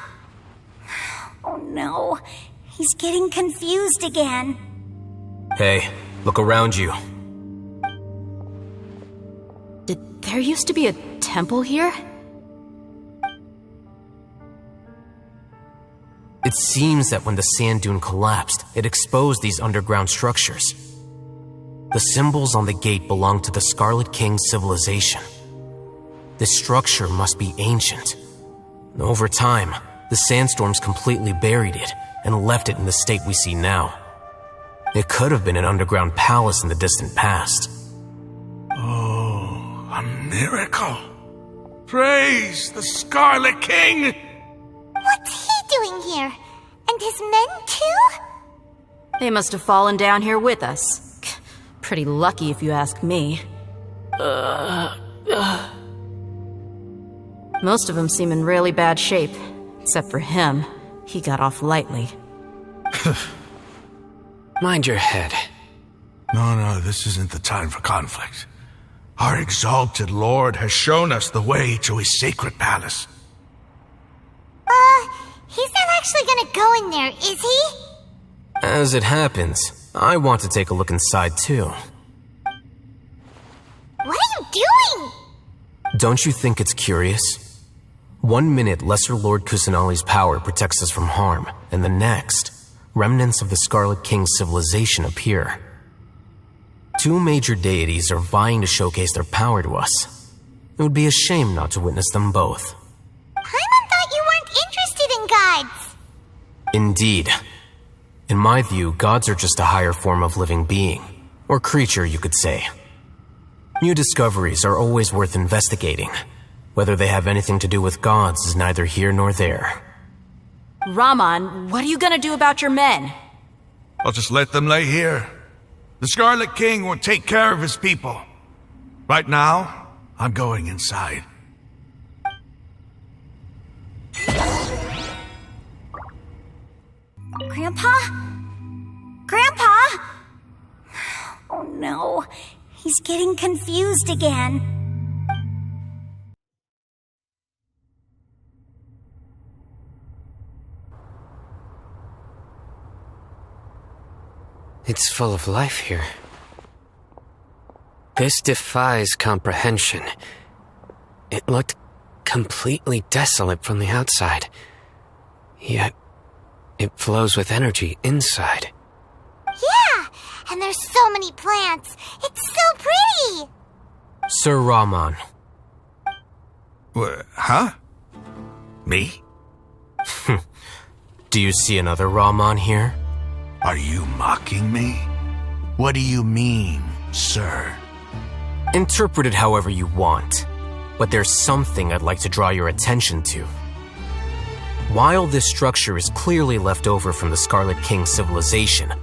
Oh no, he's getting confused again. Hey, look around you. Did there used to be a temple here? It seems that when the sand dune collapsed, it exposed these underground structures. The symbols on the gate belong to the Scarlet King's civilization. This structure must be ancient. Over time, the sandstorms completely buried it and left it in the state we see now. It could have been an underground palace in the distant past. Oh, a miracle. Praise the Scarlet King! What's he doing here? And his men too? They must have fallen down here with us. Pretty lucky if you ask me. Most of them seem in really bad shape. Except for him. He got off lightly. Mind your head. No, this isn't the time for conflict. Our exalted lord has shown us the way to his sacred palace. He's not actually gonna go in there, is he? As it happens, I want to take a look inside too. What are you doing? Don't you think it's curious? 1 minute, Lesser Lord Kusanali's power protects us from harm, and the next, remnants of the Scarlet King's civilization appear. 2 major deities are vying to showcase their power to us. It would be a shame not to witness them both. Paimon thought you weren't interested in gods. Indeed. In my view, gods are just a higher form of living being, or creature, you could say. New discoveries are always worth investigating. Whether they have anything to do with gods is neither here nor there. Rahman, what are you gonna do about your men? I'll just let them lay here. The Scarlet King will take care of his people. Right now, I'm going inside. Grandpa? Grandpa? Oh no, he's getting confused again. It's full of life here. This defies comprehension. It looked completely desolate from the outside. Yet, it flows with energy inside. Yeah, and there's so many plants. It's so pretty. Sir Rahman. Huh? Me? Do you see another Rahman here? Are you mocking me? What do you mean, sir? Interpret it however you want, but there's something I'd like to draw your attention to. While this structure is clearly left over from the Scarlet King civilization,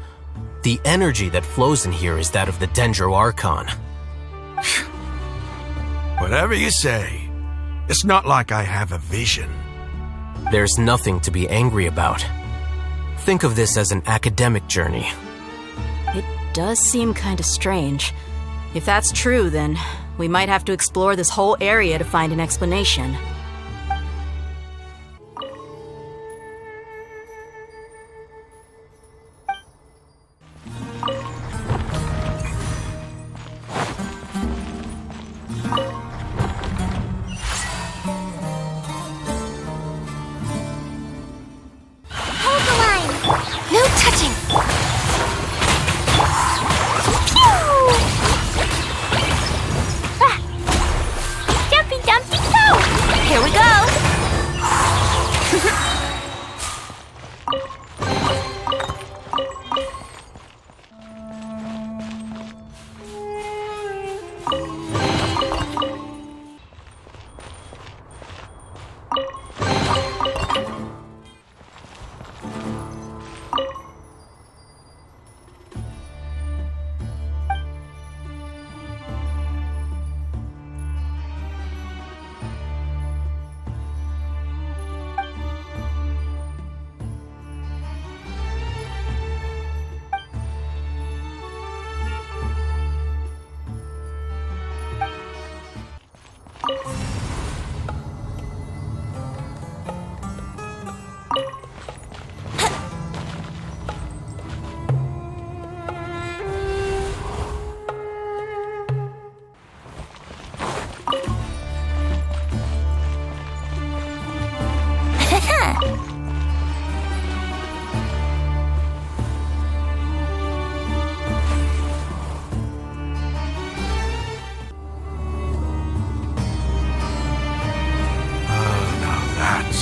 the energy that flows in here is that of the Dendro Archon. Whatever you say, it's not like I have a vision. There's nothing to be angry about. Think of this as an academic journey. It does seem kind of strange. If that's true, then we might have to explore this whole area to find an explanation.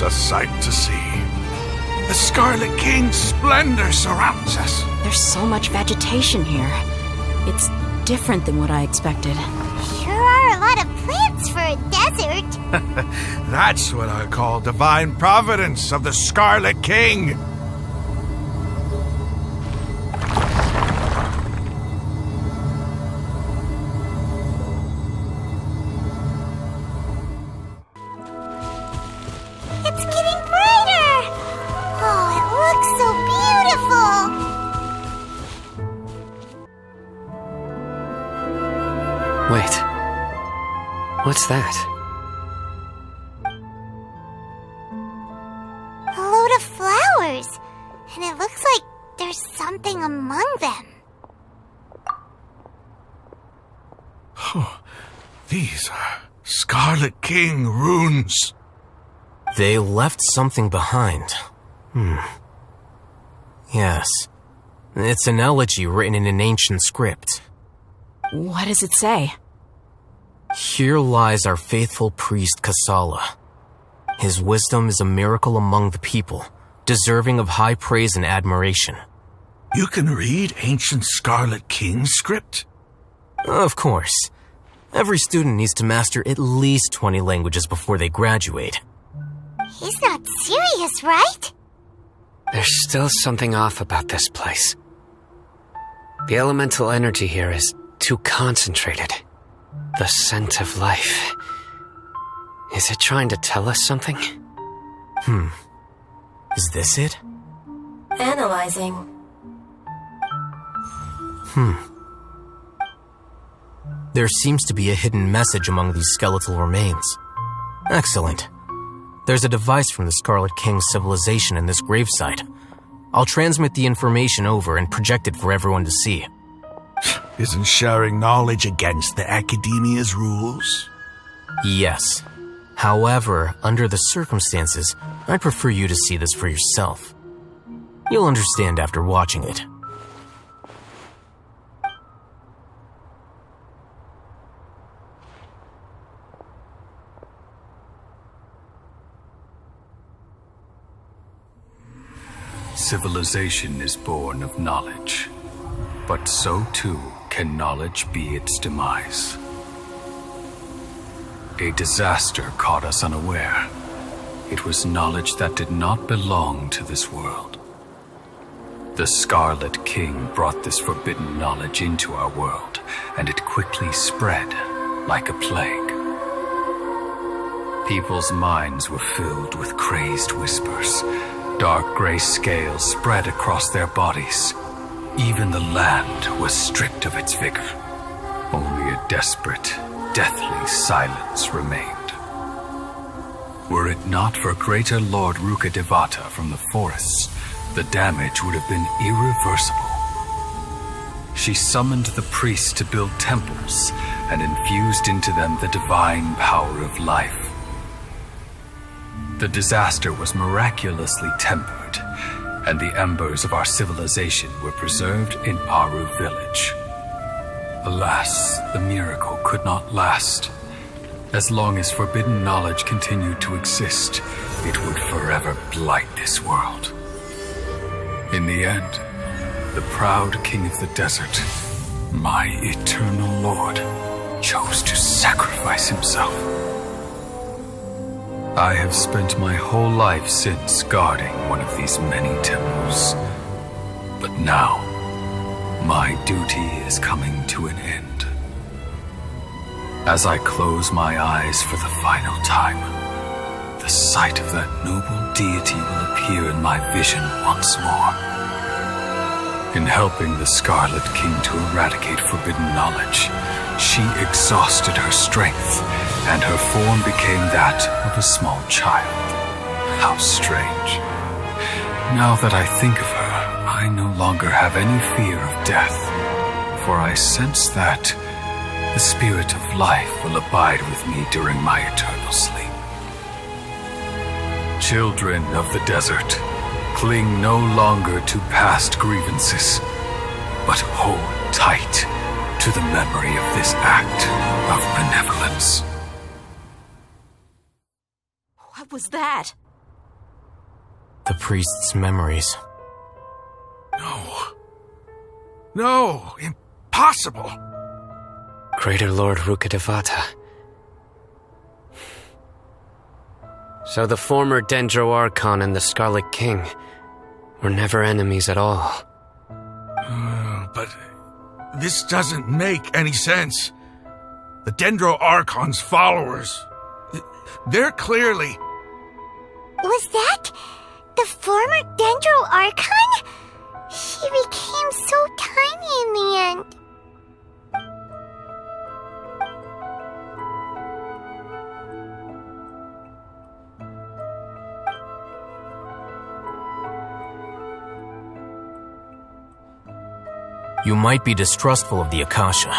A sight to see. The Scarlet King's splendor surrounds us. There's so much vegetation here. It's different than what I expected. Sure are a lot of plants for a desert. That's what I call divine providence of the Scarlet King. Wait. What's that? A load of flowers. And it looks like there's something among them. These are Scarlet King runes. They left something behind. Yes. It's an elegy written in an ancient script. What does it say? Here lies our faithful priest Kasala. His wisdom is a miracle among the people, deserving of high praise and admiration. You can read ancient Scarlet King script? Of course. Every student needs to master at least 20 languages before they graduate. He's not serious, right? There's still something off about this place. The elemental energy here is too concentrated. The scent of life. Is it trying to tell us something? Is this it? Analyzing. There seems to be a hidden message among these skeletal remains. Excellent. There's a device from the Scarlet King's civilization in this gravesite. I'll transmit the information over and project it for everyone to see. Isn't sharing knowledge against the Academia's rules? Yes. However, under the circumstances, I'd prefer you to see this for yourself. You'll understand after watching it. Civilization is born of knowledge, but so too can knowledge be its demise. A disaster caught us unaware. It was knowledge that did not belong to this world. The Scarlet King brought this forbidden knowledge into our world, and it quickly spread like a plague. People's minds were filled with crazed whispers. Dark gray scales spread across their bodies. Even the land was stripped of its vigor. Only a desperate, deathly silence remained. Were it not for greater Lord Rukkhadevata from the forests, the damage would have been irreversible. She summoned the priests to build temples and infused into them the divine power of life. The disaster was miraculously tempered, and the embers of our civilization were preserved in Aru village. Alas, the miracle could not last. As long as forbidden knowledge continued to exist, it would forever blight this world. In the end, the proud king of the desert, my eternal lord, chose to sacrifice himself. I have spent my whole life since guarding one of these many temples. But now, my duty is coming to an end. As I close my eyes for the final time, the sight of that noble deity will appear in my vision once more. In helping the Scarlet King to eradicate forbidden knowledge, she exhausted her strength, and her form became that of a small child. How strange. Now that I think of her, I no longer have any fear of death, for I sense that the spirit of life will abide with me during my eternal sleep. Children of the desert, cling no longer to past grievances, but hold tight to the memory of this act of benevolence. What was that? The priest's memories. No, impossible. Greater Lord Rukkhadevata. So the former Dendro Archon and the Scarlet King were never enemies at all. But this doesn't make any sense. The Dendro Archon's followers, they're clearly... Was that the former Dendro Archon? She became so tiny in the end. You might be distrustful of the Akasha,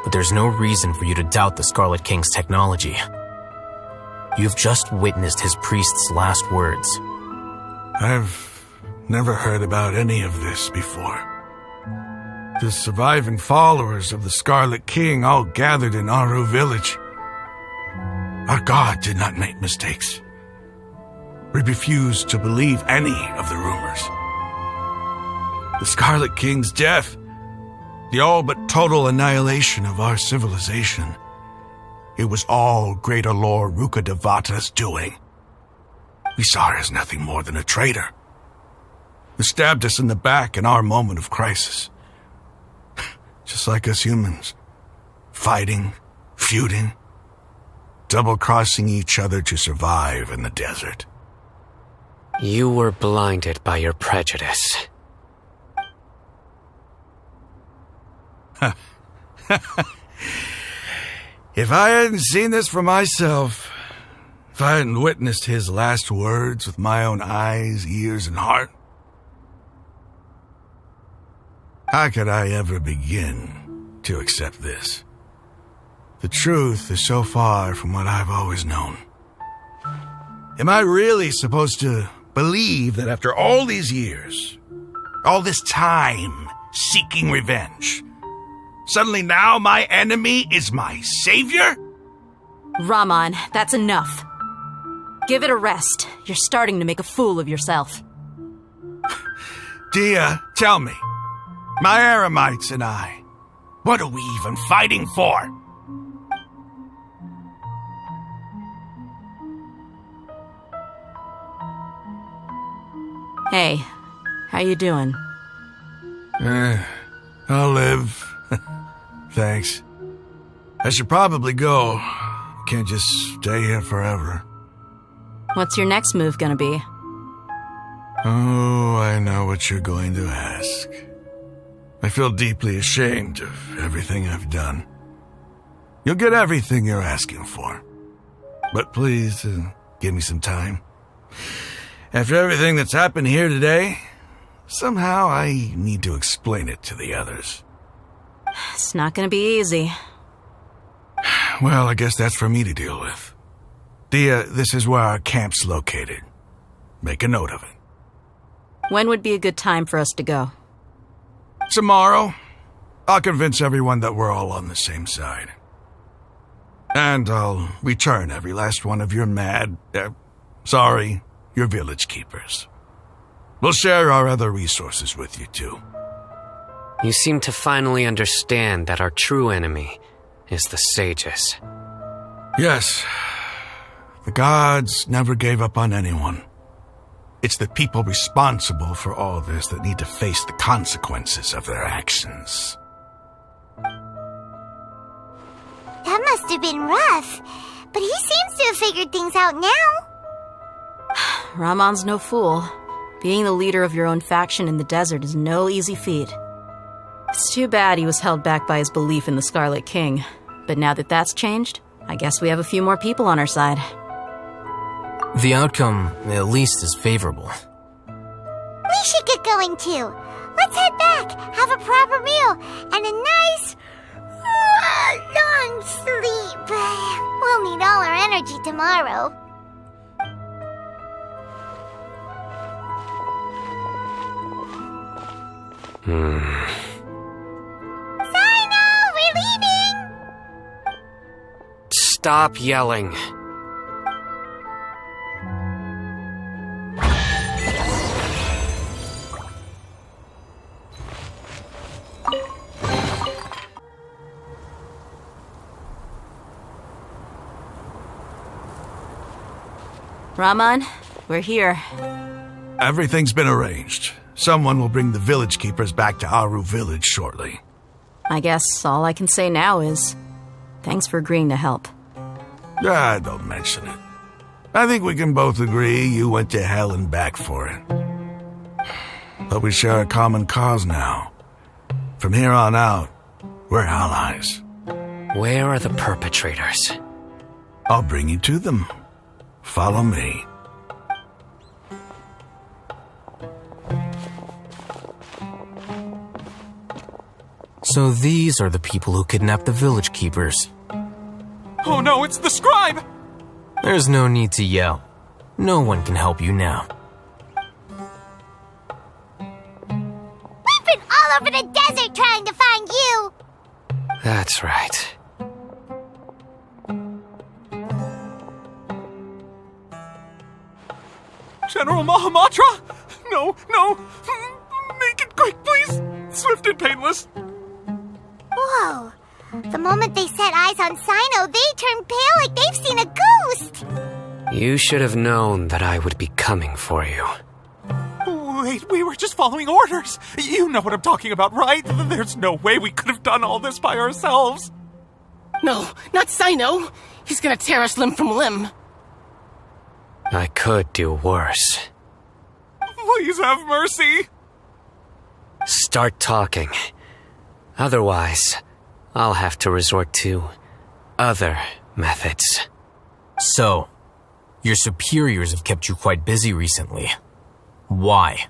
but there's no reason for you to doubt the Scarlet King's technology. You've just witnessed his priest's last words. I've never heard about any of this before. The surviving followers of the Scarlet King all gathered in Aru village. Our god did not make mistakes. We refused to believe any of the rumors. The Scarlet King's death. The all but total annihilation of our civilization. It was all Greater Lord Rukkhadevata's doing. We saw her as nothing more than a traitor, who stabbed us in the back in our moment of crisis. Just like us humans. Fighting, feuding, double-crossing each other to survive in the desert. You were blinded by your prejudice. If I hadn't seen this for myself, if I hadn't witnessed his last words with my own eyes, ears, and heart, how could I ever begin to accept this? The truth is so far from what I've always known. Am I really supposed to believe that after all these years, all this time seeking revenge, suddenly now my enemy is my savior? Raman, that's enough. Give it a rest. You're starting to make a fool of yourself. Dia, tell me, my Eremites and I, what are we even fighting for? Hey, how you doing? I'll live. Thanks. I should probably go. Can't just stay here forever. What's your next move gonna be? Oh, I know what you're going to ask. I feel deeply ashamed of everything I've done. You'll get everything you're asking for. But please, give me some time. After everything that's happened here today, somehow I need to explain it to the others. It's not gonna be easy. Well, I guess that's for me to deal with. Dia, this is where our camp's located. Make a note of it. When would be a good time for us to go? Tomorrow. I'll convince everyone that we're all on the same side. And I'll return every last one of your your village keepers. We'll share our other resources with you too. You seem to finally understand that our true enemy is the sages. Yes. The gods never gave up on anyone. It's the people responsible for all this that need to face the consequences of their actions. That must have been rough, but he seems to have figured things out now. Raman's no fool. Being the leader of your own faction in the desert is no easy feat. It's too bad he was held back by his belief in the Scarlet King. But now that that's changed, I guess we have a few more people on our side. The outcome, at least, is favorable. We should get going too. Let's head back, have a proper meal, and a nice, long sleep. We'll need all our energy tomorrow. Sino, we're leaving! Stop yelling. Raman, we're here. Everything's been arranged. Someone will bring the village keepers back to Aru village shortly. I guess all I can say now is, thanks for agreeing to help. Don't mention it. I think we can both agree you went to hell and back for it. But we share a common cause now. From here on out, we're allies. Where are the perpetrators? I'll bring you to them. Follow me. So these are the people who kidnapped the village keepers. Oh no, it's the scribe! There's no need to yell. No one can help you now. We've been all over the desert trying to find you! That's right. General Mahamatra? No, no! Make it Quick, please! Swift and painless. Whoa. The moment they set eyes on Sino, they turn pale like they've seen a ghost. You should have known that I would be coming for you. Wait, we were just following orders. You know what I'm talking about, right? There's no way we could have done all this by ourselves. No, not Sino. He's gonna tear us limb from limb. I could do worse. Please have mercy. Start talking. Otherwise, I'll have to resort to other methods. So, your superiors have kept you quite busy recently. Why?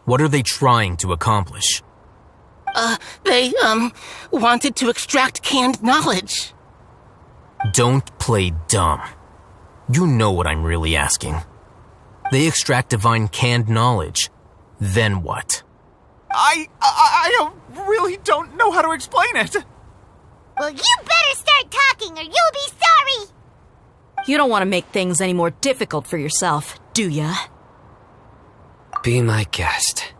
What are they trying to accomplish? They wanted to extract canned knowledge. Don't play dumb. You know what I'm really asking. They extract divine canned knowledge. Then what? I really don't know how to explain it. Well, you better start talking or you'll be sorry. You don't want to make things any more difficult for yourself, do ya? Be my guest.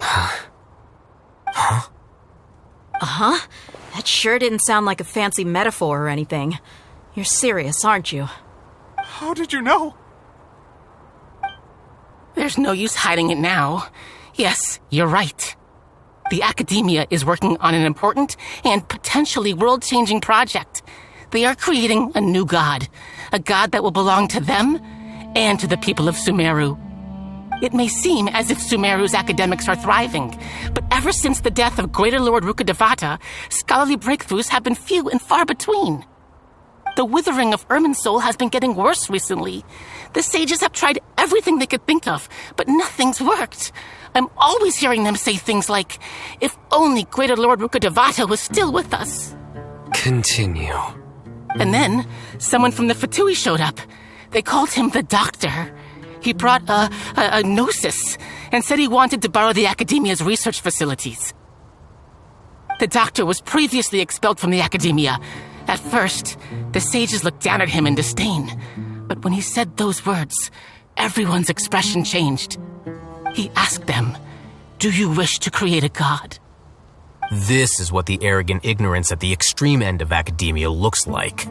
Huh? Uh-huh? That sure didn't sound like a fancy metaphor or anything. You're serious, aren't you? How did you know? There's no use hiding it now. Yes, you're right. The academia is working on an important and potentially world-changing project. They are creating a new god. A god that will belong to them and to the people of Sumeru. It may seem as if Sumeru's academics are thriving, but ever since the death of Greater Lord Rukkhadevata, scholarly breakthroughs have been few and far between. The withering of Irminsul has been getting worse recently. The sages have tried everything they could think of, but nothing's worked. I'm always hearing them say things like, if only Greater Lord Rukkhadevata was still with us. Continue. And then, someone from the Fatui showed up. They called him the Doctor. He brought a gnosis and said he wanted to borrow the Academia's research facilities. The Doctor was previously expelled from the Academia. At first, the sages looked down at him in disdain. But when he said those words, everyone's expression changed. He asked them, "Do you wish to create a god?" This is what the arrogant ignorance at the extreme end of academia looks like.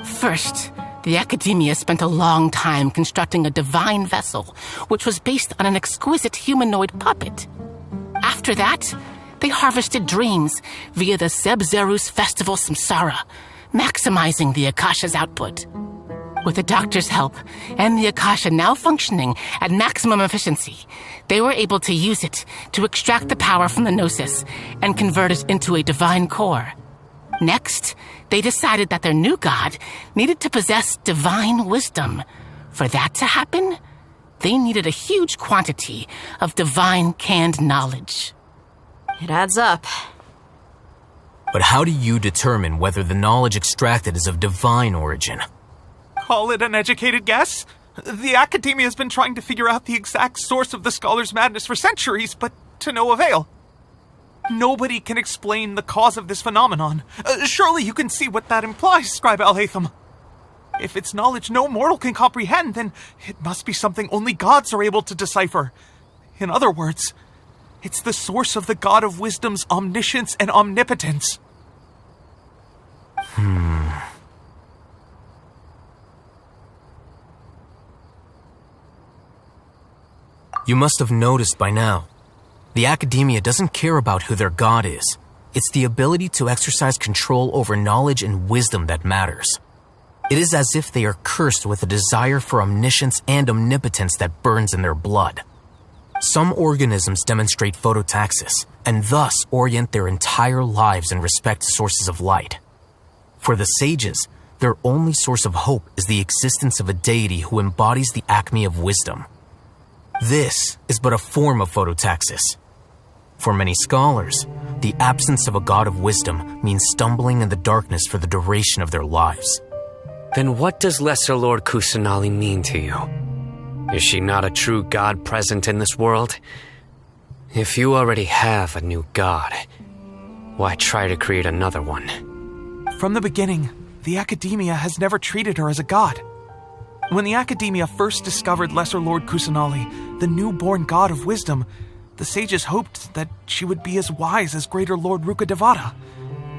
First, the Academia spent a long time constructing a divine vessel, which was based on an exquisite humanoid puppet. After that, they harvested dreams via the Zeb-Zerus Festival Samsara, maximizing the Akasha's output. With the Doctor's help, and the Akasha now functioning at maximum efficiency, they were able to use it to extract the power from the Gnosis and convert it into a divine core. Next, they decided that their new god needed to possess divine wisdom. For that to happen, they needed a huge quantity of divine canned knowledge. It adds up. But how do you determine whether the knowledge extracted is of divine origin? Call it an educated guess? The Academia has been trying to figure out the exact source of the scholar's madness for centuries, but to no avail. Nobody can explain the cause of this phenomenon. Surely you can see what that implies, Scribe Al-Haytham. If it's knowledge no mortal can comprehend, then it must be something only gods are able to decipher. In other words, it's the source of the God of Wisdom's omniscience and omnipotence. You must have noticed by now. The Academia doesn't care about who their god is. It's the ability to exercise control over knowledge and wisdom that matters. It is as if they are cursed with a desire for omniscience and omnipotence that burns in their blood. Some organisms demonstrate phototaxis, and thus orient their entire lives in respect to sources of light. For the sages, their only source of hope is the existence of a deity who embodies the acme of wisdom. This is but a form of phototaxis. For many scholars, the absence of a god of wisdom means stumbling in the darkness for the duration of their lives. Then what does Lesser Lord Kusanali mean to you? Is she not a true god present in this world? If you already have a new god, why try to create another one? From the beginning, the Academia has never treated her as a god. When the Academia first discovered Lesser Lord Kusanali, the newborn god of wisdom, the sages hoped that she would be as wise as Greater Lord Rukkhadevata.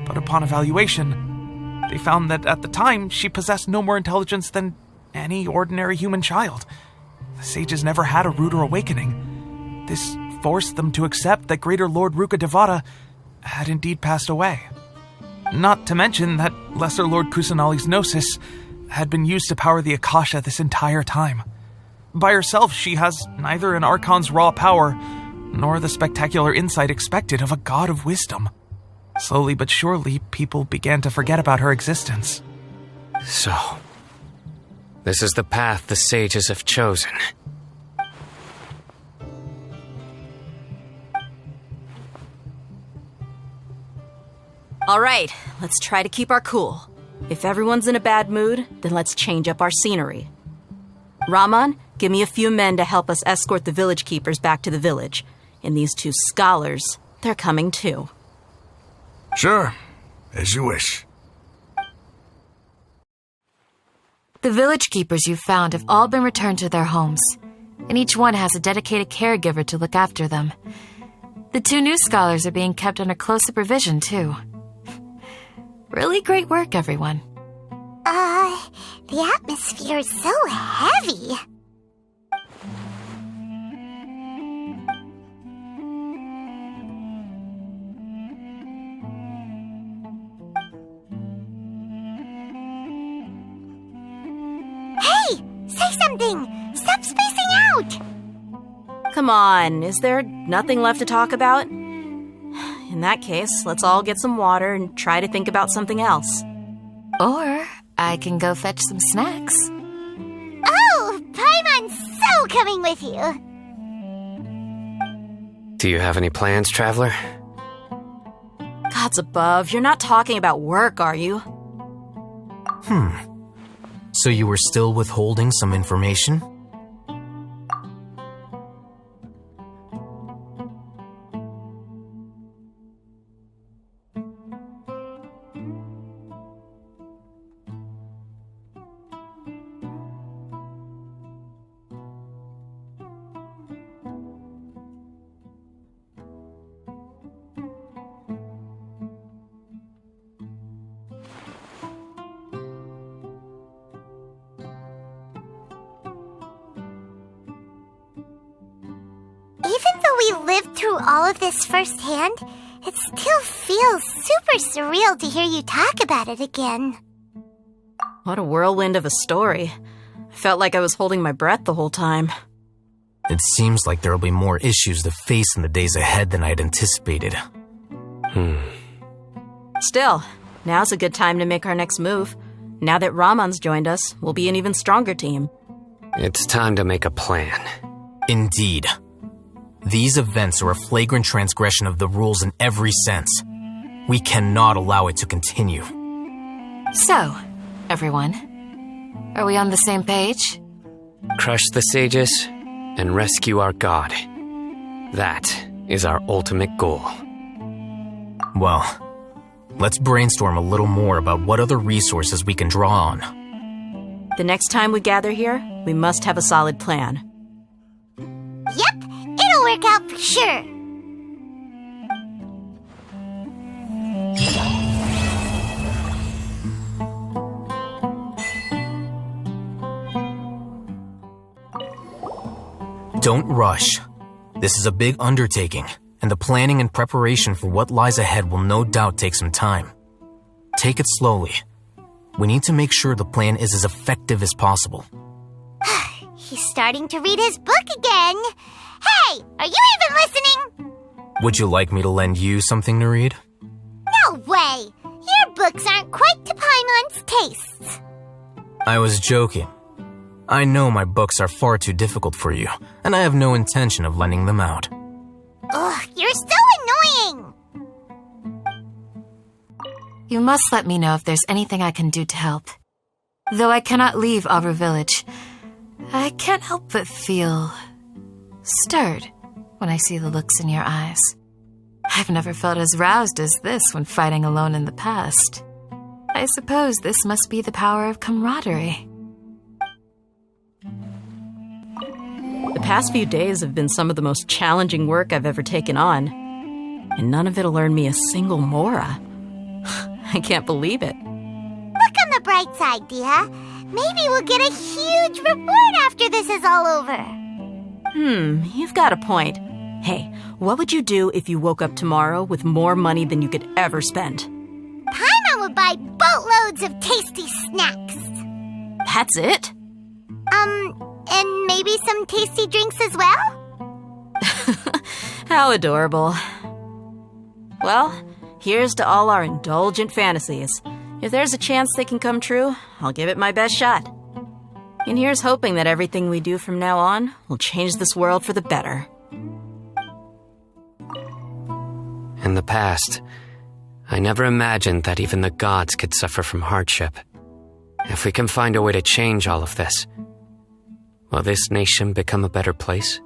But upon evaluation, they found that at the time she possessed no more intelligence than any ordinary human child. The sages never had a ruder awakening. This forced them to accept that Greater Lord Rukkhadevata had indeed passed away. Not to mention that Lesser Lord Kusanali's gnosis had been used to power the Akasha this entire time. By herself, she has neither an Archon's raw power nor the spectacular insight expected of a god of wisdom. Slowly but surely, people began to forget about her existence. So, this is the path the sages have chosen. All right, let's try to keep our cool. If everyone's in a bad mood, then let's change up our scenery. Raman, give me a few men to help us escort the village keepers back to the village. And these 2 scholars, they're coming too. Sure, as you wish. The village keepers you found have all been returned to their homes, and each one has a dedicated caregiver to look after them. The 2 new scholars are being kept under close supervision, too. Really great work, everyone. The atmosphere is so heavy. Hey! Say something! Stop spacing out! Come on, is there nothing left to talk about? In that case, let's all get some water and try to think about something else. Or I can go fetch some snacks. Oh, Paimon's so coming with you. Do you have any plans, Traveler? Gods above, you're not talking about work, are you? So you were still withholding some information? Even though we lived through all of this firsthand, it still feels super surreal to hear you talk about it again. What a whirlwind of a story. I felt like I was holding my breath the whole time. It seems like there'll be more issues to face in the days ahead than I had anticipated. Still, now's a good time to make our next move. Now that Raman's joined us, we'll be an even stronger team. It's time to make a plan. Indeed. These events are a flagrant transgression of the rules in every sense. We cannot allow it to continue. So, everyone, are we on the same page? Crush the sages and rescue our god. That is our ultimate goal. Well, let's brainstorm a little more about what other resources we can draw on. The next time we gather here, we must have a solid plan. Yep, it'll work out for sure. Don't rush. This is a big undertaking, and the planning and preparation for what lies ahead will no doubt take some time. Take it slowly. We need to make sure the plan is as effective as possible. He's starting to read his book again. Hey, are you even listening? Would you like me to lend you something to read? No way. Your books aren't quite to Paimon's tastes. I was joking. I know my books are far too difficult for you, and I have no intention of lending them out. Ugh, you're so annoying. You must let me know if there's anything I can do to help. Though I cannot leave Aru Village, I can't help but feel stirred when I see the looks in your eyes. I've never felt as roused as this when fighting alone in the past. I suppose this must be the power of camaraderie. past few days have been some of the most challenging work I've ever taken on. And none of it'll earn me a single mora. I can't believe it. Look on the bright side, Dia. Maybe we'll get a huge reward after this is all over. You've got a point. Hey, what would you do if you woke up tomorrow with more money than you could ever spend? Paimon would buy boatloads of tasty snacks. That's it? And maybe some tasty drinks as well? How adorable. Well, here's to all our indulgent fantasies. If there's a chance they can come true, I'll give it my best shot. And here's hoping that everything we do from now on will change this world for the better. In the past, I never imagined that even the gods could suffer from hardship. If we can find a way to change all of this, will this nation become a better place?